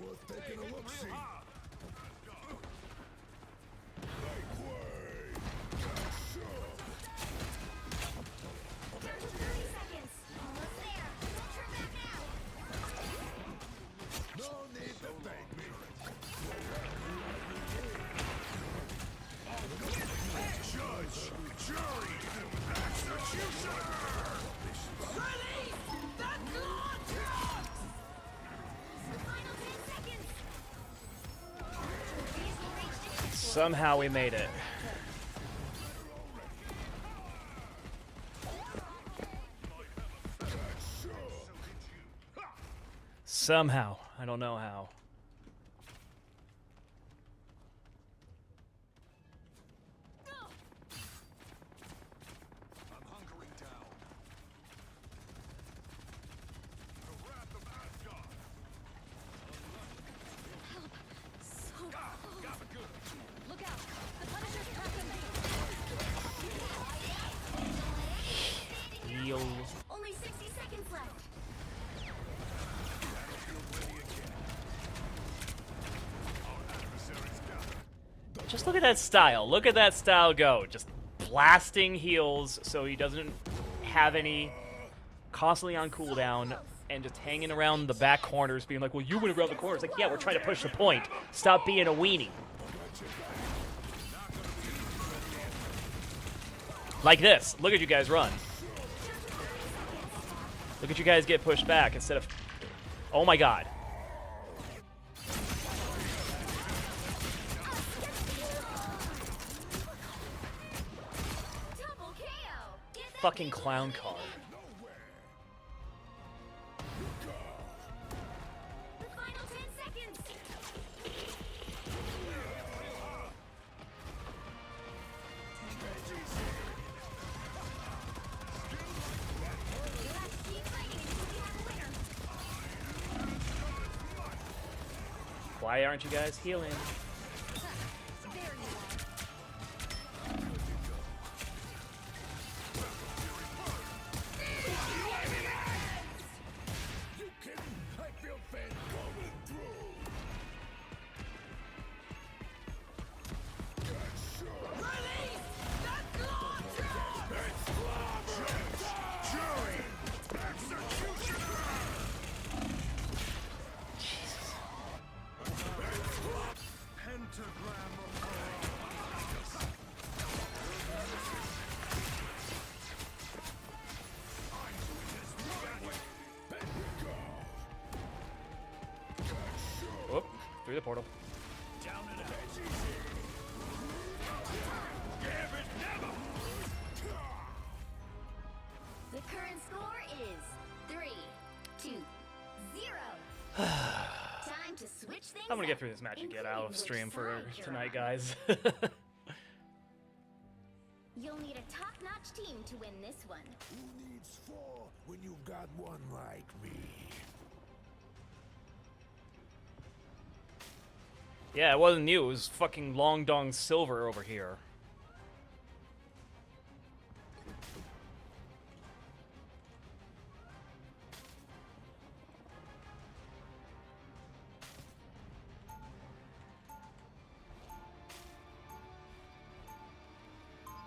Worth taking a look. See. No need to thank me. Judge, jury, executioner. Final 10 seconds. Vehicle reached its Somehow we made it. Somehow. I don't know how. I'm hunkering down. The wrath of Asgard. Got it good. Look out! The Punisher's tracking me. Heal. Only 60 seconds left. Just look at that style. Look at that style go. Just blasting heals so he doesn't have any constantly on cooldown and just hanging around the back corners being like, well, you went around the corners. Like, yeah, we're trying to push the point. Stop being a weenie. Like this. Look at you guys run. Look at you guys get pushed back instead of... Oh my god. Double kill. fucking clown car. The final 10 seconds. You'll have to keep fighting until you have a winner. Why aren't you guys healing? There you are. You kidding? I feel fat going through. Whoop, through the portal. The current score is 3-2-0. Time to switch things I'm gonna get up, through this match and get including out of which stream for side you're tonight, on. guys. You'll need a top-notch team to win this one. Who needs four when you've got one like me? Yeah, it wasn't you. It was fucking Long Dong Silver over here.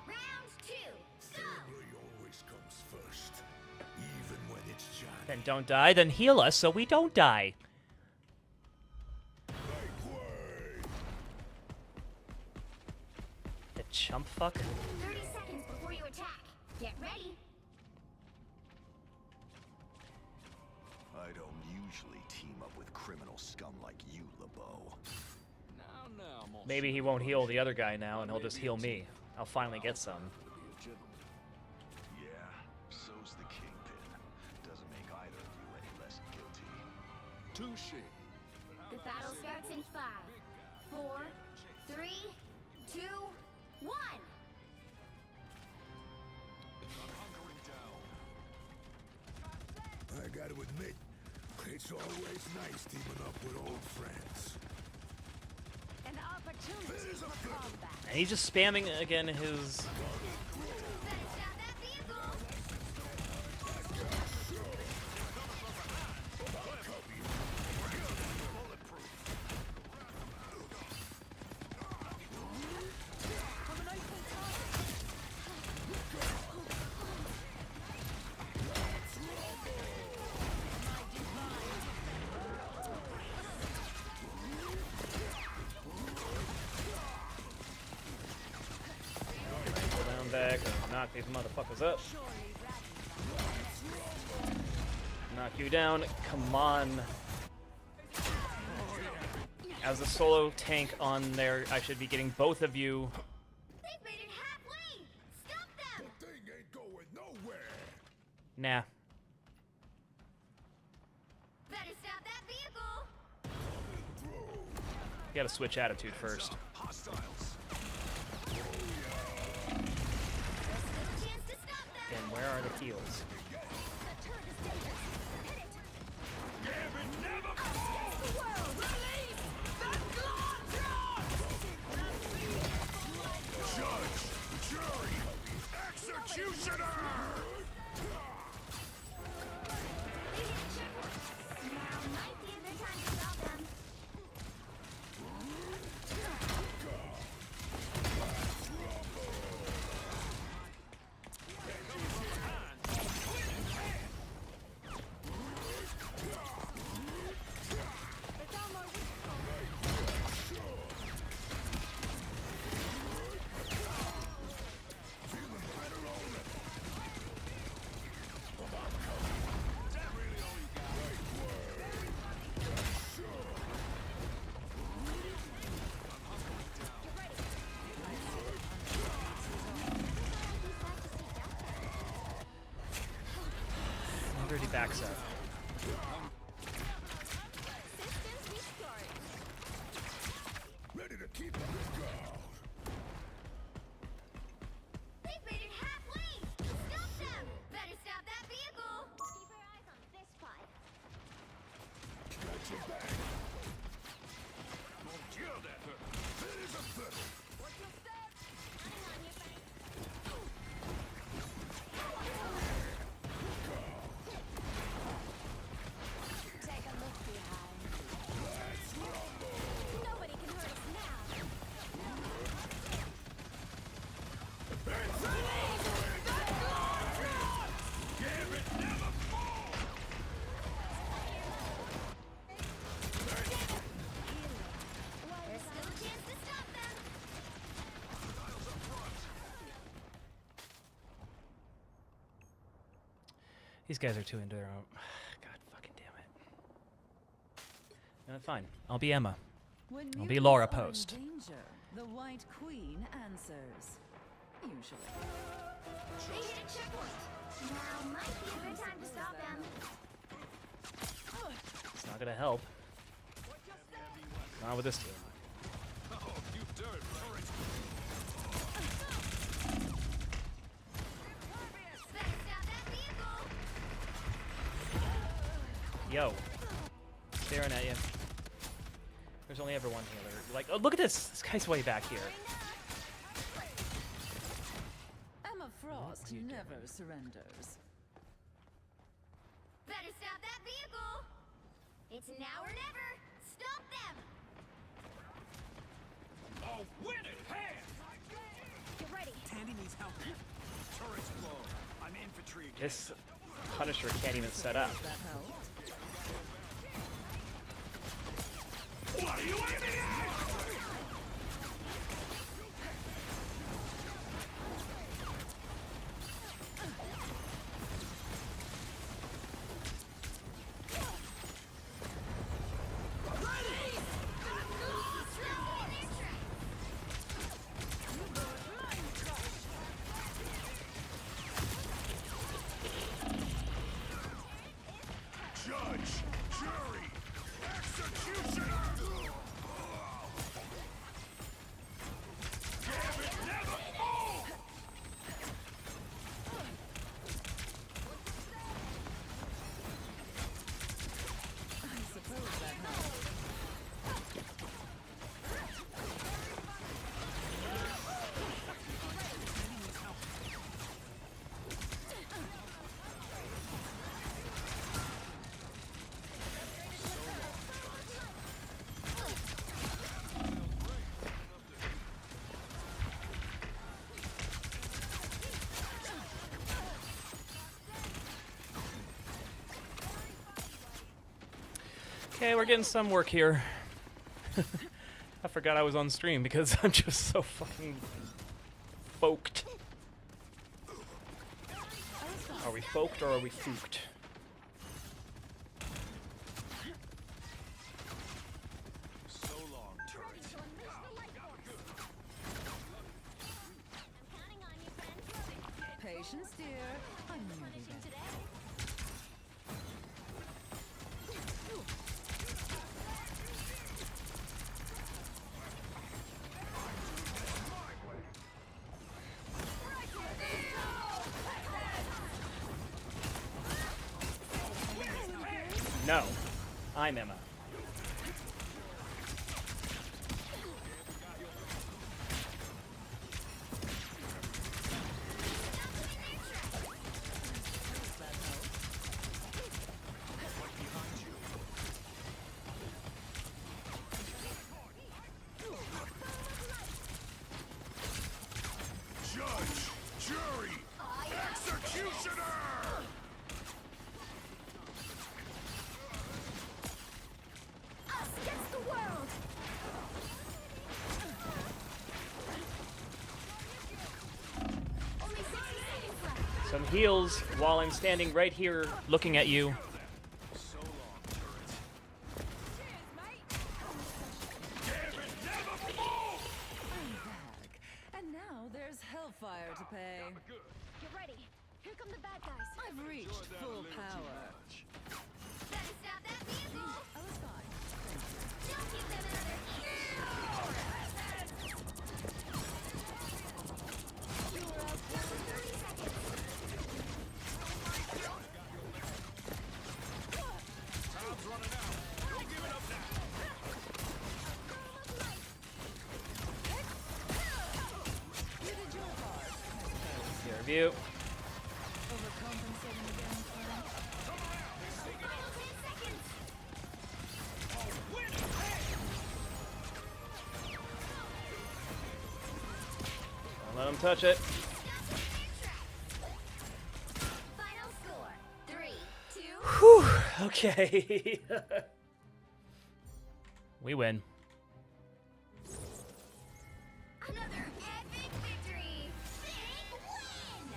Round 2, go! Family always comes first, even when it's Johnny. Then don't die, then heal us so we don't die. Make way! The chump fuck. 30 seconds before you attack. Get ready. I don't usually team up with criminal scum like you, LeBeau. Maybe he won't heal the other guy now and he'll just heal me. I'll finally get some. Yeah, so's the Kingpin. Doesn't make either of you any less guilty. Touche. The battle starts in 5, 4, 3, 2, 1. I gotta admit, it's always nice teaming up with old friends. An opportunity for combat. And he's just spamming again his... Better stop that vehicle. Go down back and knock these motherfuckers up. Knock you down. Come on. As a solo tank on there, I should be getting both of you. They've made it halfway. Stop them. The thing ain't going nowhere. Nah. Better stop that vehicle. You gotta switch attitude first. Hostiles. Chance to stop them. Then where are the heals? The turret is dangerous. Hit it. Executioner! They hit the checkpoint. Now might be a good time to stop them. wonder if he backs up. Systems restored. Ready to keep on the go. They've made it halfway! Stop them! Better stop that vehicle! Keep our eyes on this spot. Got your back. Won't kill that hurt. There's a better. Watch your step! I'm on your back. Take a look behind. Nobody can hurt us now. There's still a chance to stop them. These guys are too into their own. God fucking damn it. No, fine. I'll be Emma. When I'll be mutants Laura are in Post. danger, the White Queen answers. Usually. They hit a checkpoint. Now might be a good time to stop them. It's not gonna help. Not with this team. Oh, you dirt turret. Better stop that vehicle. Yo. Staring at you. There's only ever one healer. You're like, oh, look at this! This guy's way back here. Emma Frost never surrenders. Better stop that vehicle. It's now or never. Stop them. Oh, win it! Hand! Get ready. Tandy needs help. Turret's low. I'm infantry again. This Punisher can't even set up. That helped. What are you aiming at? Judge, jury, executioner! Damn it, never fall! I suppose that helped. Okay, we're getting some work here. I forgot I was on stream because I'm just so fucking folked. Are we folked or are we fooked? So long, turret. Counting on you, friend. Patience, dear. I'm nearly there. Today. No, I'm Emma. Judge, jury, executioner! Us against the world. Only 60 seconds left. Some heals while I'm standing right here looking at you. So long, turret. Damn it, never fall! I'm back. And now there's hellfire to pay. Get ready. Here come the bad guys. I've You've reached full power. Better stop that vehicle! Oh, it's fine. Don't give them another You're up for 30 seconds. Time's running out. Don't give it up now. You did your part. Peer review. Overcompensating again, friend. Final 10 seconds. Don't let him touch it. Final score 3, 2. Whew. Okay. We win. Another epic victory! Big win!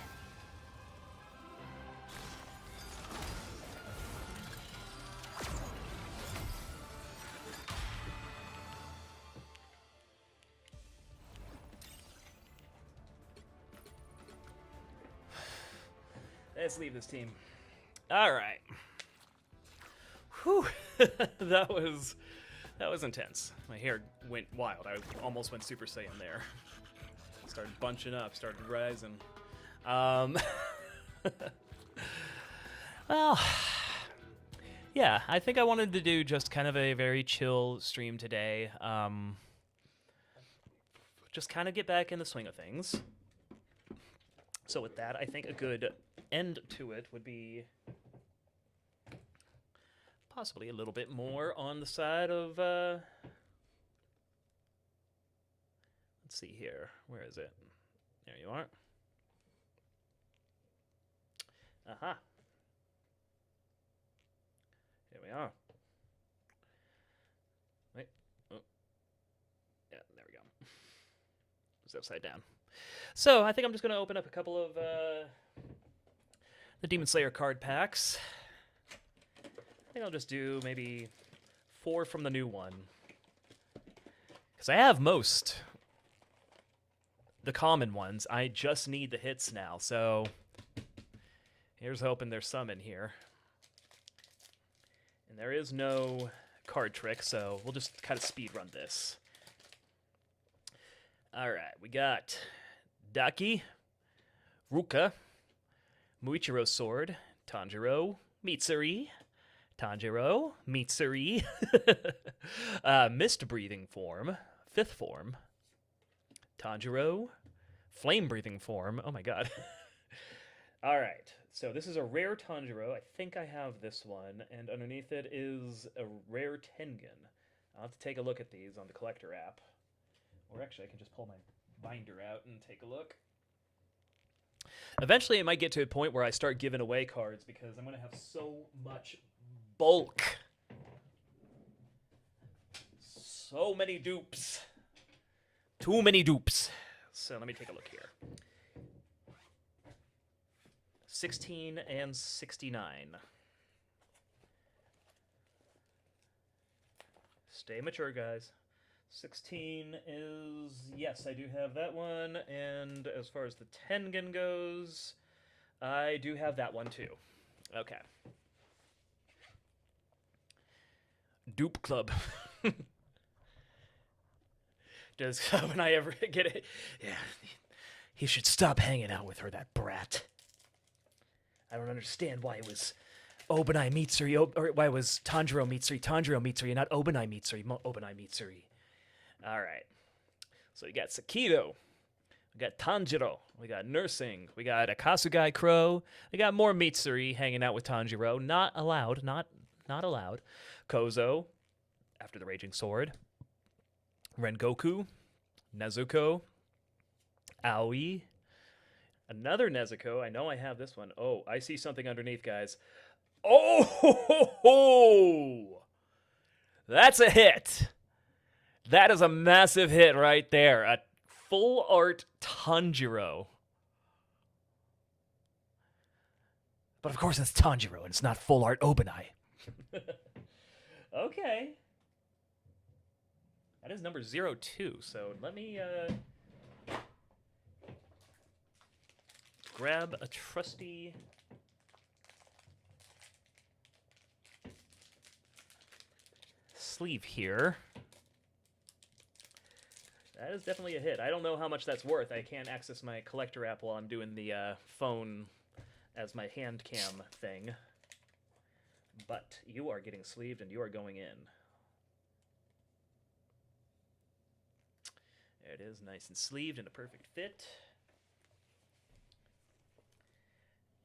Let's leave this team. All right. Whew. that was intense. My hair went wild. I almost went Super Saiyan there. Started bunching up. Started rising. Well, yeah. I think I wanted to do just kind of a very chill stream today. Just kind of get back in the swing of things. So with that, I think a good end to it would be possibly a little bit more on the side of, let's see here. Where is it? There you are. Aha. Here we are. Wait. Oh. Yeah, there we go. It's upside down. So I think I'm just going to open up a couple of the Demon Slayer card packs. I think I'll just do maybe 4 from the new one. Because I have most. The common ones. I just need the hits now. So here's hoping there's some in here. And there is no card trick, so we'll just kind of speed run this. Alright, we got Daki, Ruka, Muichiro Sword, Tanjiro, Mitsuri, Tanjiro, Mitsuri, Mist Breathing Form, 5th form, Tanjiro, Flame Breathing Form, oh my god. Alright, so this is a rare Tanjiro, I think I have this one, and underneath it is a rare Tengen. I'll have to take a look at these on the collector app. Or actually, I can just pull my binder out and take a look. Eventually, it might get to a point where I start giving away cards because I'm going to have so much bulk. So many dupes. Too many dupes. So let me take a look here. 16 and 69. Stay mature, guys. 16 is, yes, I do have that one, and as far as the Tengen goes, I do have that one too. Okay. Dupe Club. Does when I ever get it, yeah, he should stop hanging out with her, that brat. I don't understand why it was Obanai Mitsuri, or why it was Tanjiro Mitsuri, and not Obanai Mitsuri, Obanai Mitsuri. All right. So we got Sakido. We got Tanjiro. We got Nursing. We got Akasugai Crow. We got more Mitsuri hanging out with Tanjiro. Not allowed. Not allowed. Kozo, after the Raging Sword. Rengoku. Nezuko. Aoi. Another Nezuko. I know I have this one. Oh, I see something underneath, guys. Oh, ho, ho, ho. That's a hit. That is a massive hit right there. A full art Tanjiro. But of course it's Tanjiro and it's not full art Obanai. Okay. That is number 02, so let me grab a trusty sleeve here. That is definitely a hit. I don't know how much that's worth. I can't access my collector app while I'm doing the phone as my hand cam thing. But you are getting sleeved and you are going in. There it is, nice and sleeved and a perfect fit.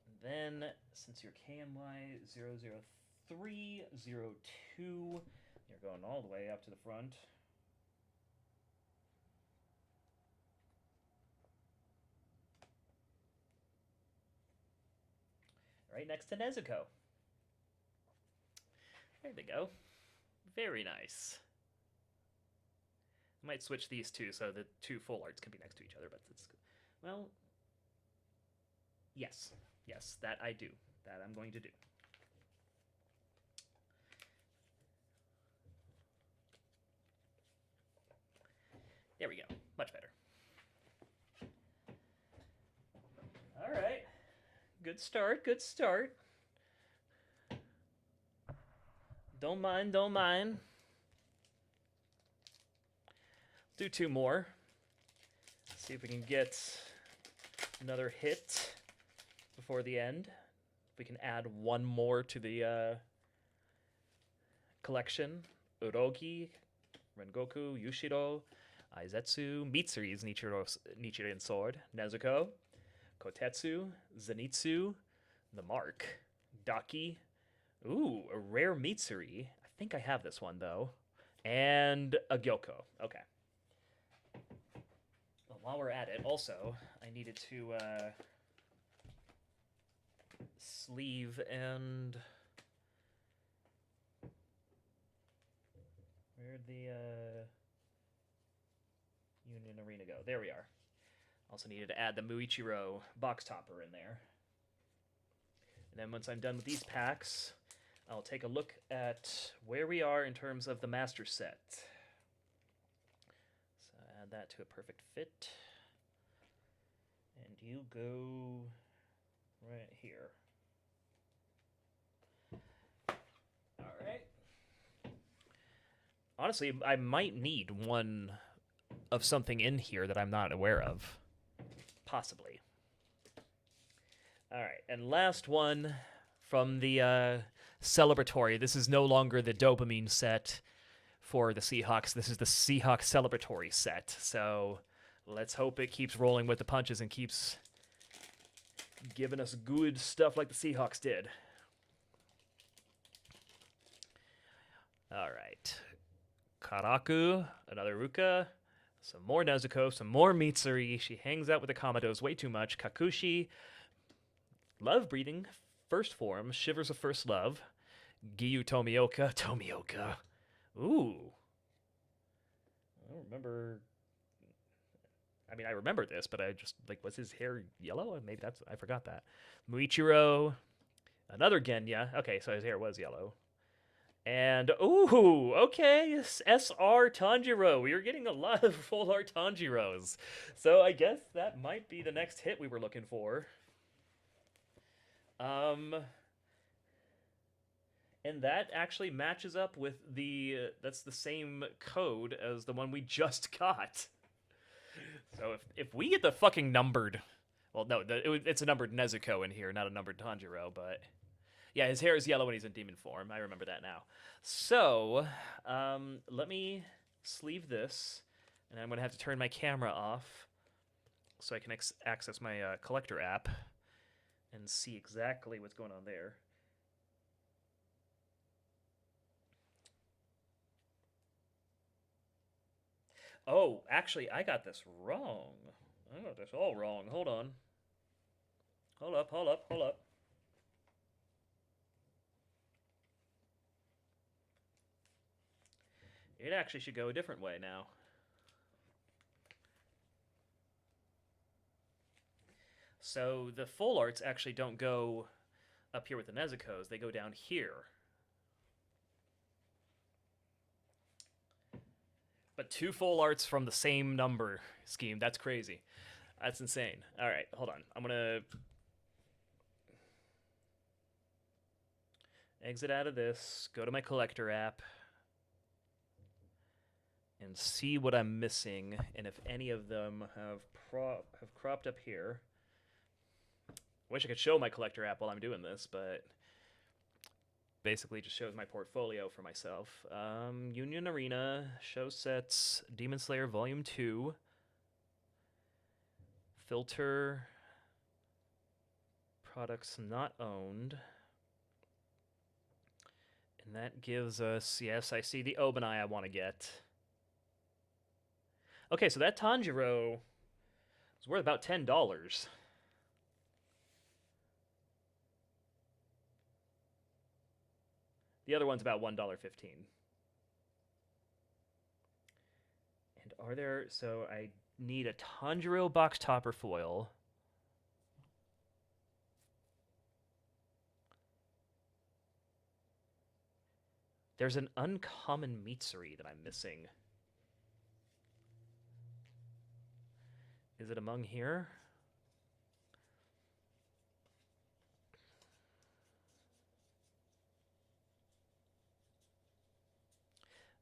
And then, since you're KMY 00302, you're going all the way up to the front. Right next to Nezuko. There they go. Very nice. I might switch these two so the two full arts can be next to each other, but it's, well, yes. Yes, that I do. That I'm going to do. There we go. Much better. All right. Good start, good start. Don't mind, don't mind. Do two more. See if we can get another hit before the end. If we can add one more to the collection. Urogi, Rengoku, Yushiro, Aizetsu, Mitsuri's Nichiren Sword, Nezuko, Kotetsu, Zenitsu, the Mark, Daki. Ooh, a rare Mitsuri. I think I have this one, though. And a Gyoko. Okay. Well, while we're at it, also, I needed to sleeve and... Where'd the Union Arena go? There we are. Also needed to add the Muichiro box topper in there. And then once I'm done with these packs, I'll take a look at where we are in terms of the master set. So add that to a perfect fit. And you go right here. All right. Honestly, I might need one of something in here that I'm not aware of. Possibly. All right, and last one from the celebratory. This is no longer the dopamine set for the Seahawks. This is the Seahawks celebratory set. So let's hope it keeps rolling with the punches and keeps giving us good stuff like the Seahawks did. All right. Karaku, another Ruka. Some more Nezuko, some more Mitsuri. She hangs out with the Kamados way too much. Kakushi, love breathing, first form, shivers of first love. Giyu Tomioka, Tomioka. Ooh. I don't remember. I mean, I remember this, but I just, like, was his hair yellow? Maybe that's, I forgot that. Muichiro, another Genya. Okay, so his hair was yellow. And, ooh, okay, SR Tanjiro. We are getting a lot of full art Tanjiros. So I guess that might be the next hit we were looking for. And that actually matches up with the, that's the same code as the one we just got. So if we get the fucking numbered, well, no, it's a numbered Nezuko in here, not a numbered Tanjiro, but... Yeah, his hair is yellow when he's in demon form. I remember that now. So, let me sleeve this, and I'm going to have to turn my camera off so I can access my collector app and see exactly what's going on there. Oh, actually, I got this wrong. I got this all wrong. Hold on. Hold up, hold up, hold up. It actually should go a different way now. So the full arts actually don't go up here with the Nezukos. They go down here. But two full arts from the same number scheme. That's crazy. That's insane. All right, hold on. I'm going to exit out of this, go to my collector app. and see what I'm missing, and if any of them have cropped up here. Wish I could show my collector app while I'm doing this, but basically just shows my portfolio for myself. Union Arena, show sets, Demon Slayer Volume 2, filter, products not owned. And that gives us, yes, I see the Obanai I want to get. Okay, so that Tanjiro is worth about $10. The other one's about $1.15. And are there, so I need a Tanjiro box topper foil. There's an uncommon Mitsuri that I'm missing. Is it among here?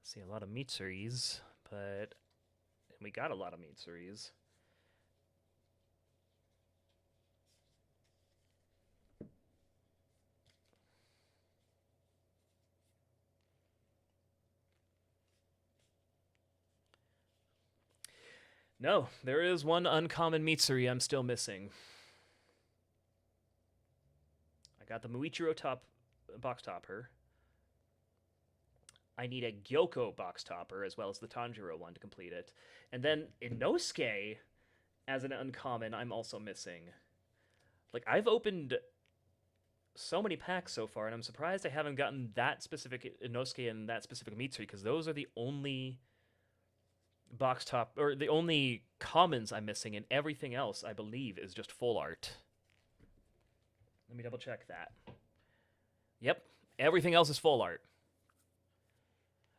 See a lot of Mitsuris, but we got a lot of Mitsuris. No, there is one uncommon Mitsuri I'm still missing. I got the Muichiro box topper. I need a Gyoko box topper as well as the Tanjiro one to complete it. And then Inosuke, as an uncommon, I'm also missing. Like, I've opened so many packs so far, and I'm surprised I haven't gotten that specific Inosuke and that specific Mitsuri, because those are the only box top, or the only commons I'm missing, and everything else, I believe, is just full art. Let me double check that. Yep, everything else is full art.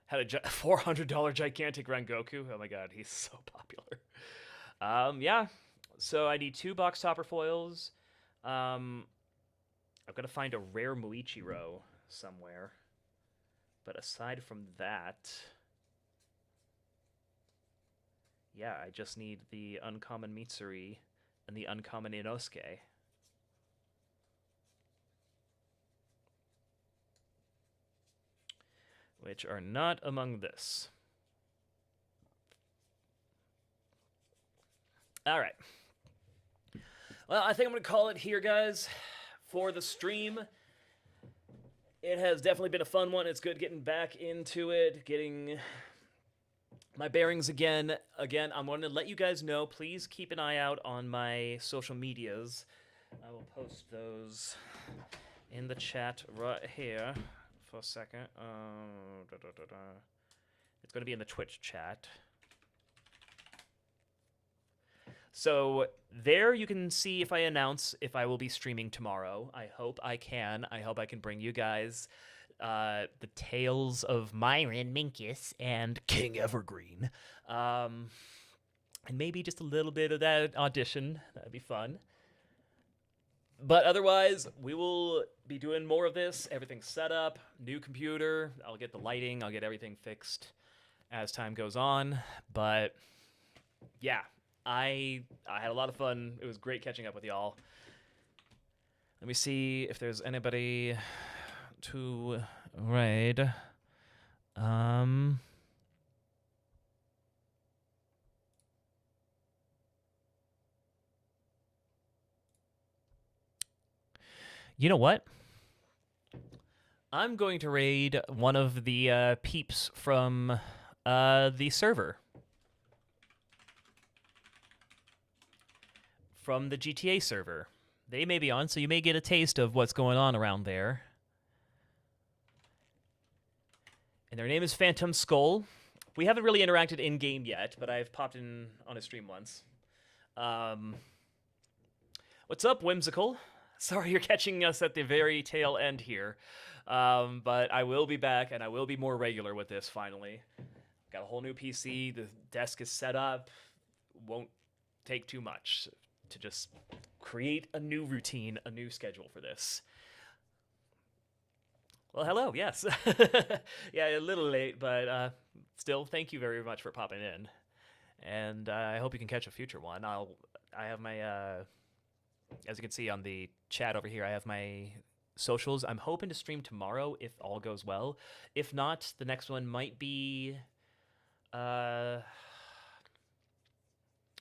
Had a $400 gigantic Rengoku. Oh my god, he's so popular. Yeah, so I need 2 box topper foils. I've got to find a rare Muichiro somewhere. But aside from that, yeah, I just need the uncommon Mitsuri and the uncommon Inosuke. Which are not among this. All right. Well, I think I'm going to call it here, guys, for the stream. It has definitely been a fun one. It's good getting back into it, getting my bearings again. Again, I'm going to let you guys know. Please keep an eye out on my social medias. I will post those in the chat right here. For a second. It's going to be in the Twitch chat. So there you can see if I announce if I will be streaming tomorrow. I hope I can. I hope I can bring you guys the tales of Myron Minkus and King Evergreen. And maybe just a little bit of that audition. That'd be fun. But otherwise, we will be doing more of this. Everything's set up, new computer. I'll get the lighting. I'll get everything fixed as time goes on. But yeah, I had a lot of fun. It was great catching up with y'all. Let me see if there's anybody to raid. You know what? I'm going to raid one of the peeps from the server. From the GTA server. They may be on, so you may get a taste of what's going on around there. And their name is Phantom Skull. We haven't really interacted in-game yet, but I've popped in on a stream once. What's up, Whimsical? Sorry you're catching us at the very tail end here. But I will be back, and I will be more regular with this, finally. Got a whole new PC. The desk is set up. Won't take too much to just create a new routine, a new schedule for this. Well, hello. Yes. Yeah, a little late, but still, thank you very much for popping in. And I hope you can catch a future one. I have my as you can see on the chat over here, I have my socials. I'm hoping to stream tomorrow if all goes well. If not, the next one might be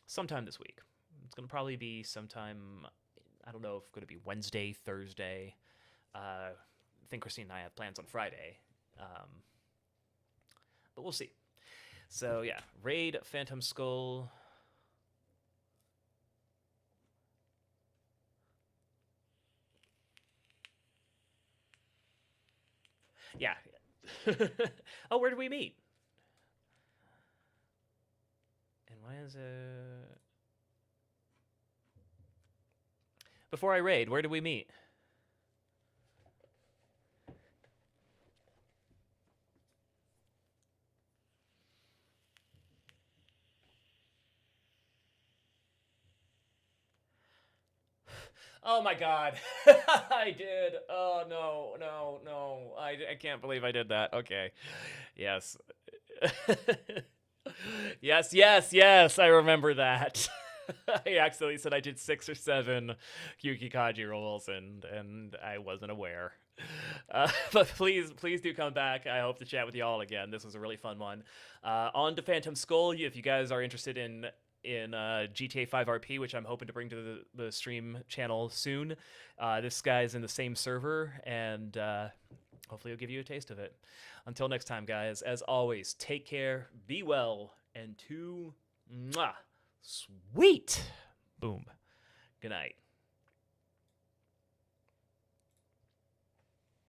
sometime this week. It's gonna probably be sometime. I don't know if it's gonna be Wednesday, Thursday. I think Christine and I have plans on Friday, but we'll see. So yeah, Raid, Phantom Skull. Yeah. Oh, where did we meet? And why is it... Before I raid, where did we meet? Oh my god. I did. Oh no, no, no. I can't believe I did that. Okay. Yes. Yes, I remember that. I accidentally said I did 6 or 7 Yukikaji rolls and I wasn't aware. But please do come back. I hope to chat with you all again. This was a really fun one. On to Phantom Skull, if you guys are interested in GTA 5 RP, which I'm hoping to bring to the stream channel soon. This guy's in the same server, and hopefully he'll give you a taste of it. Until next time, guys, as always, take care, be well, and to mwah, sweet boom. Good night.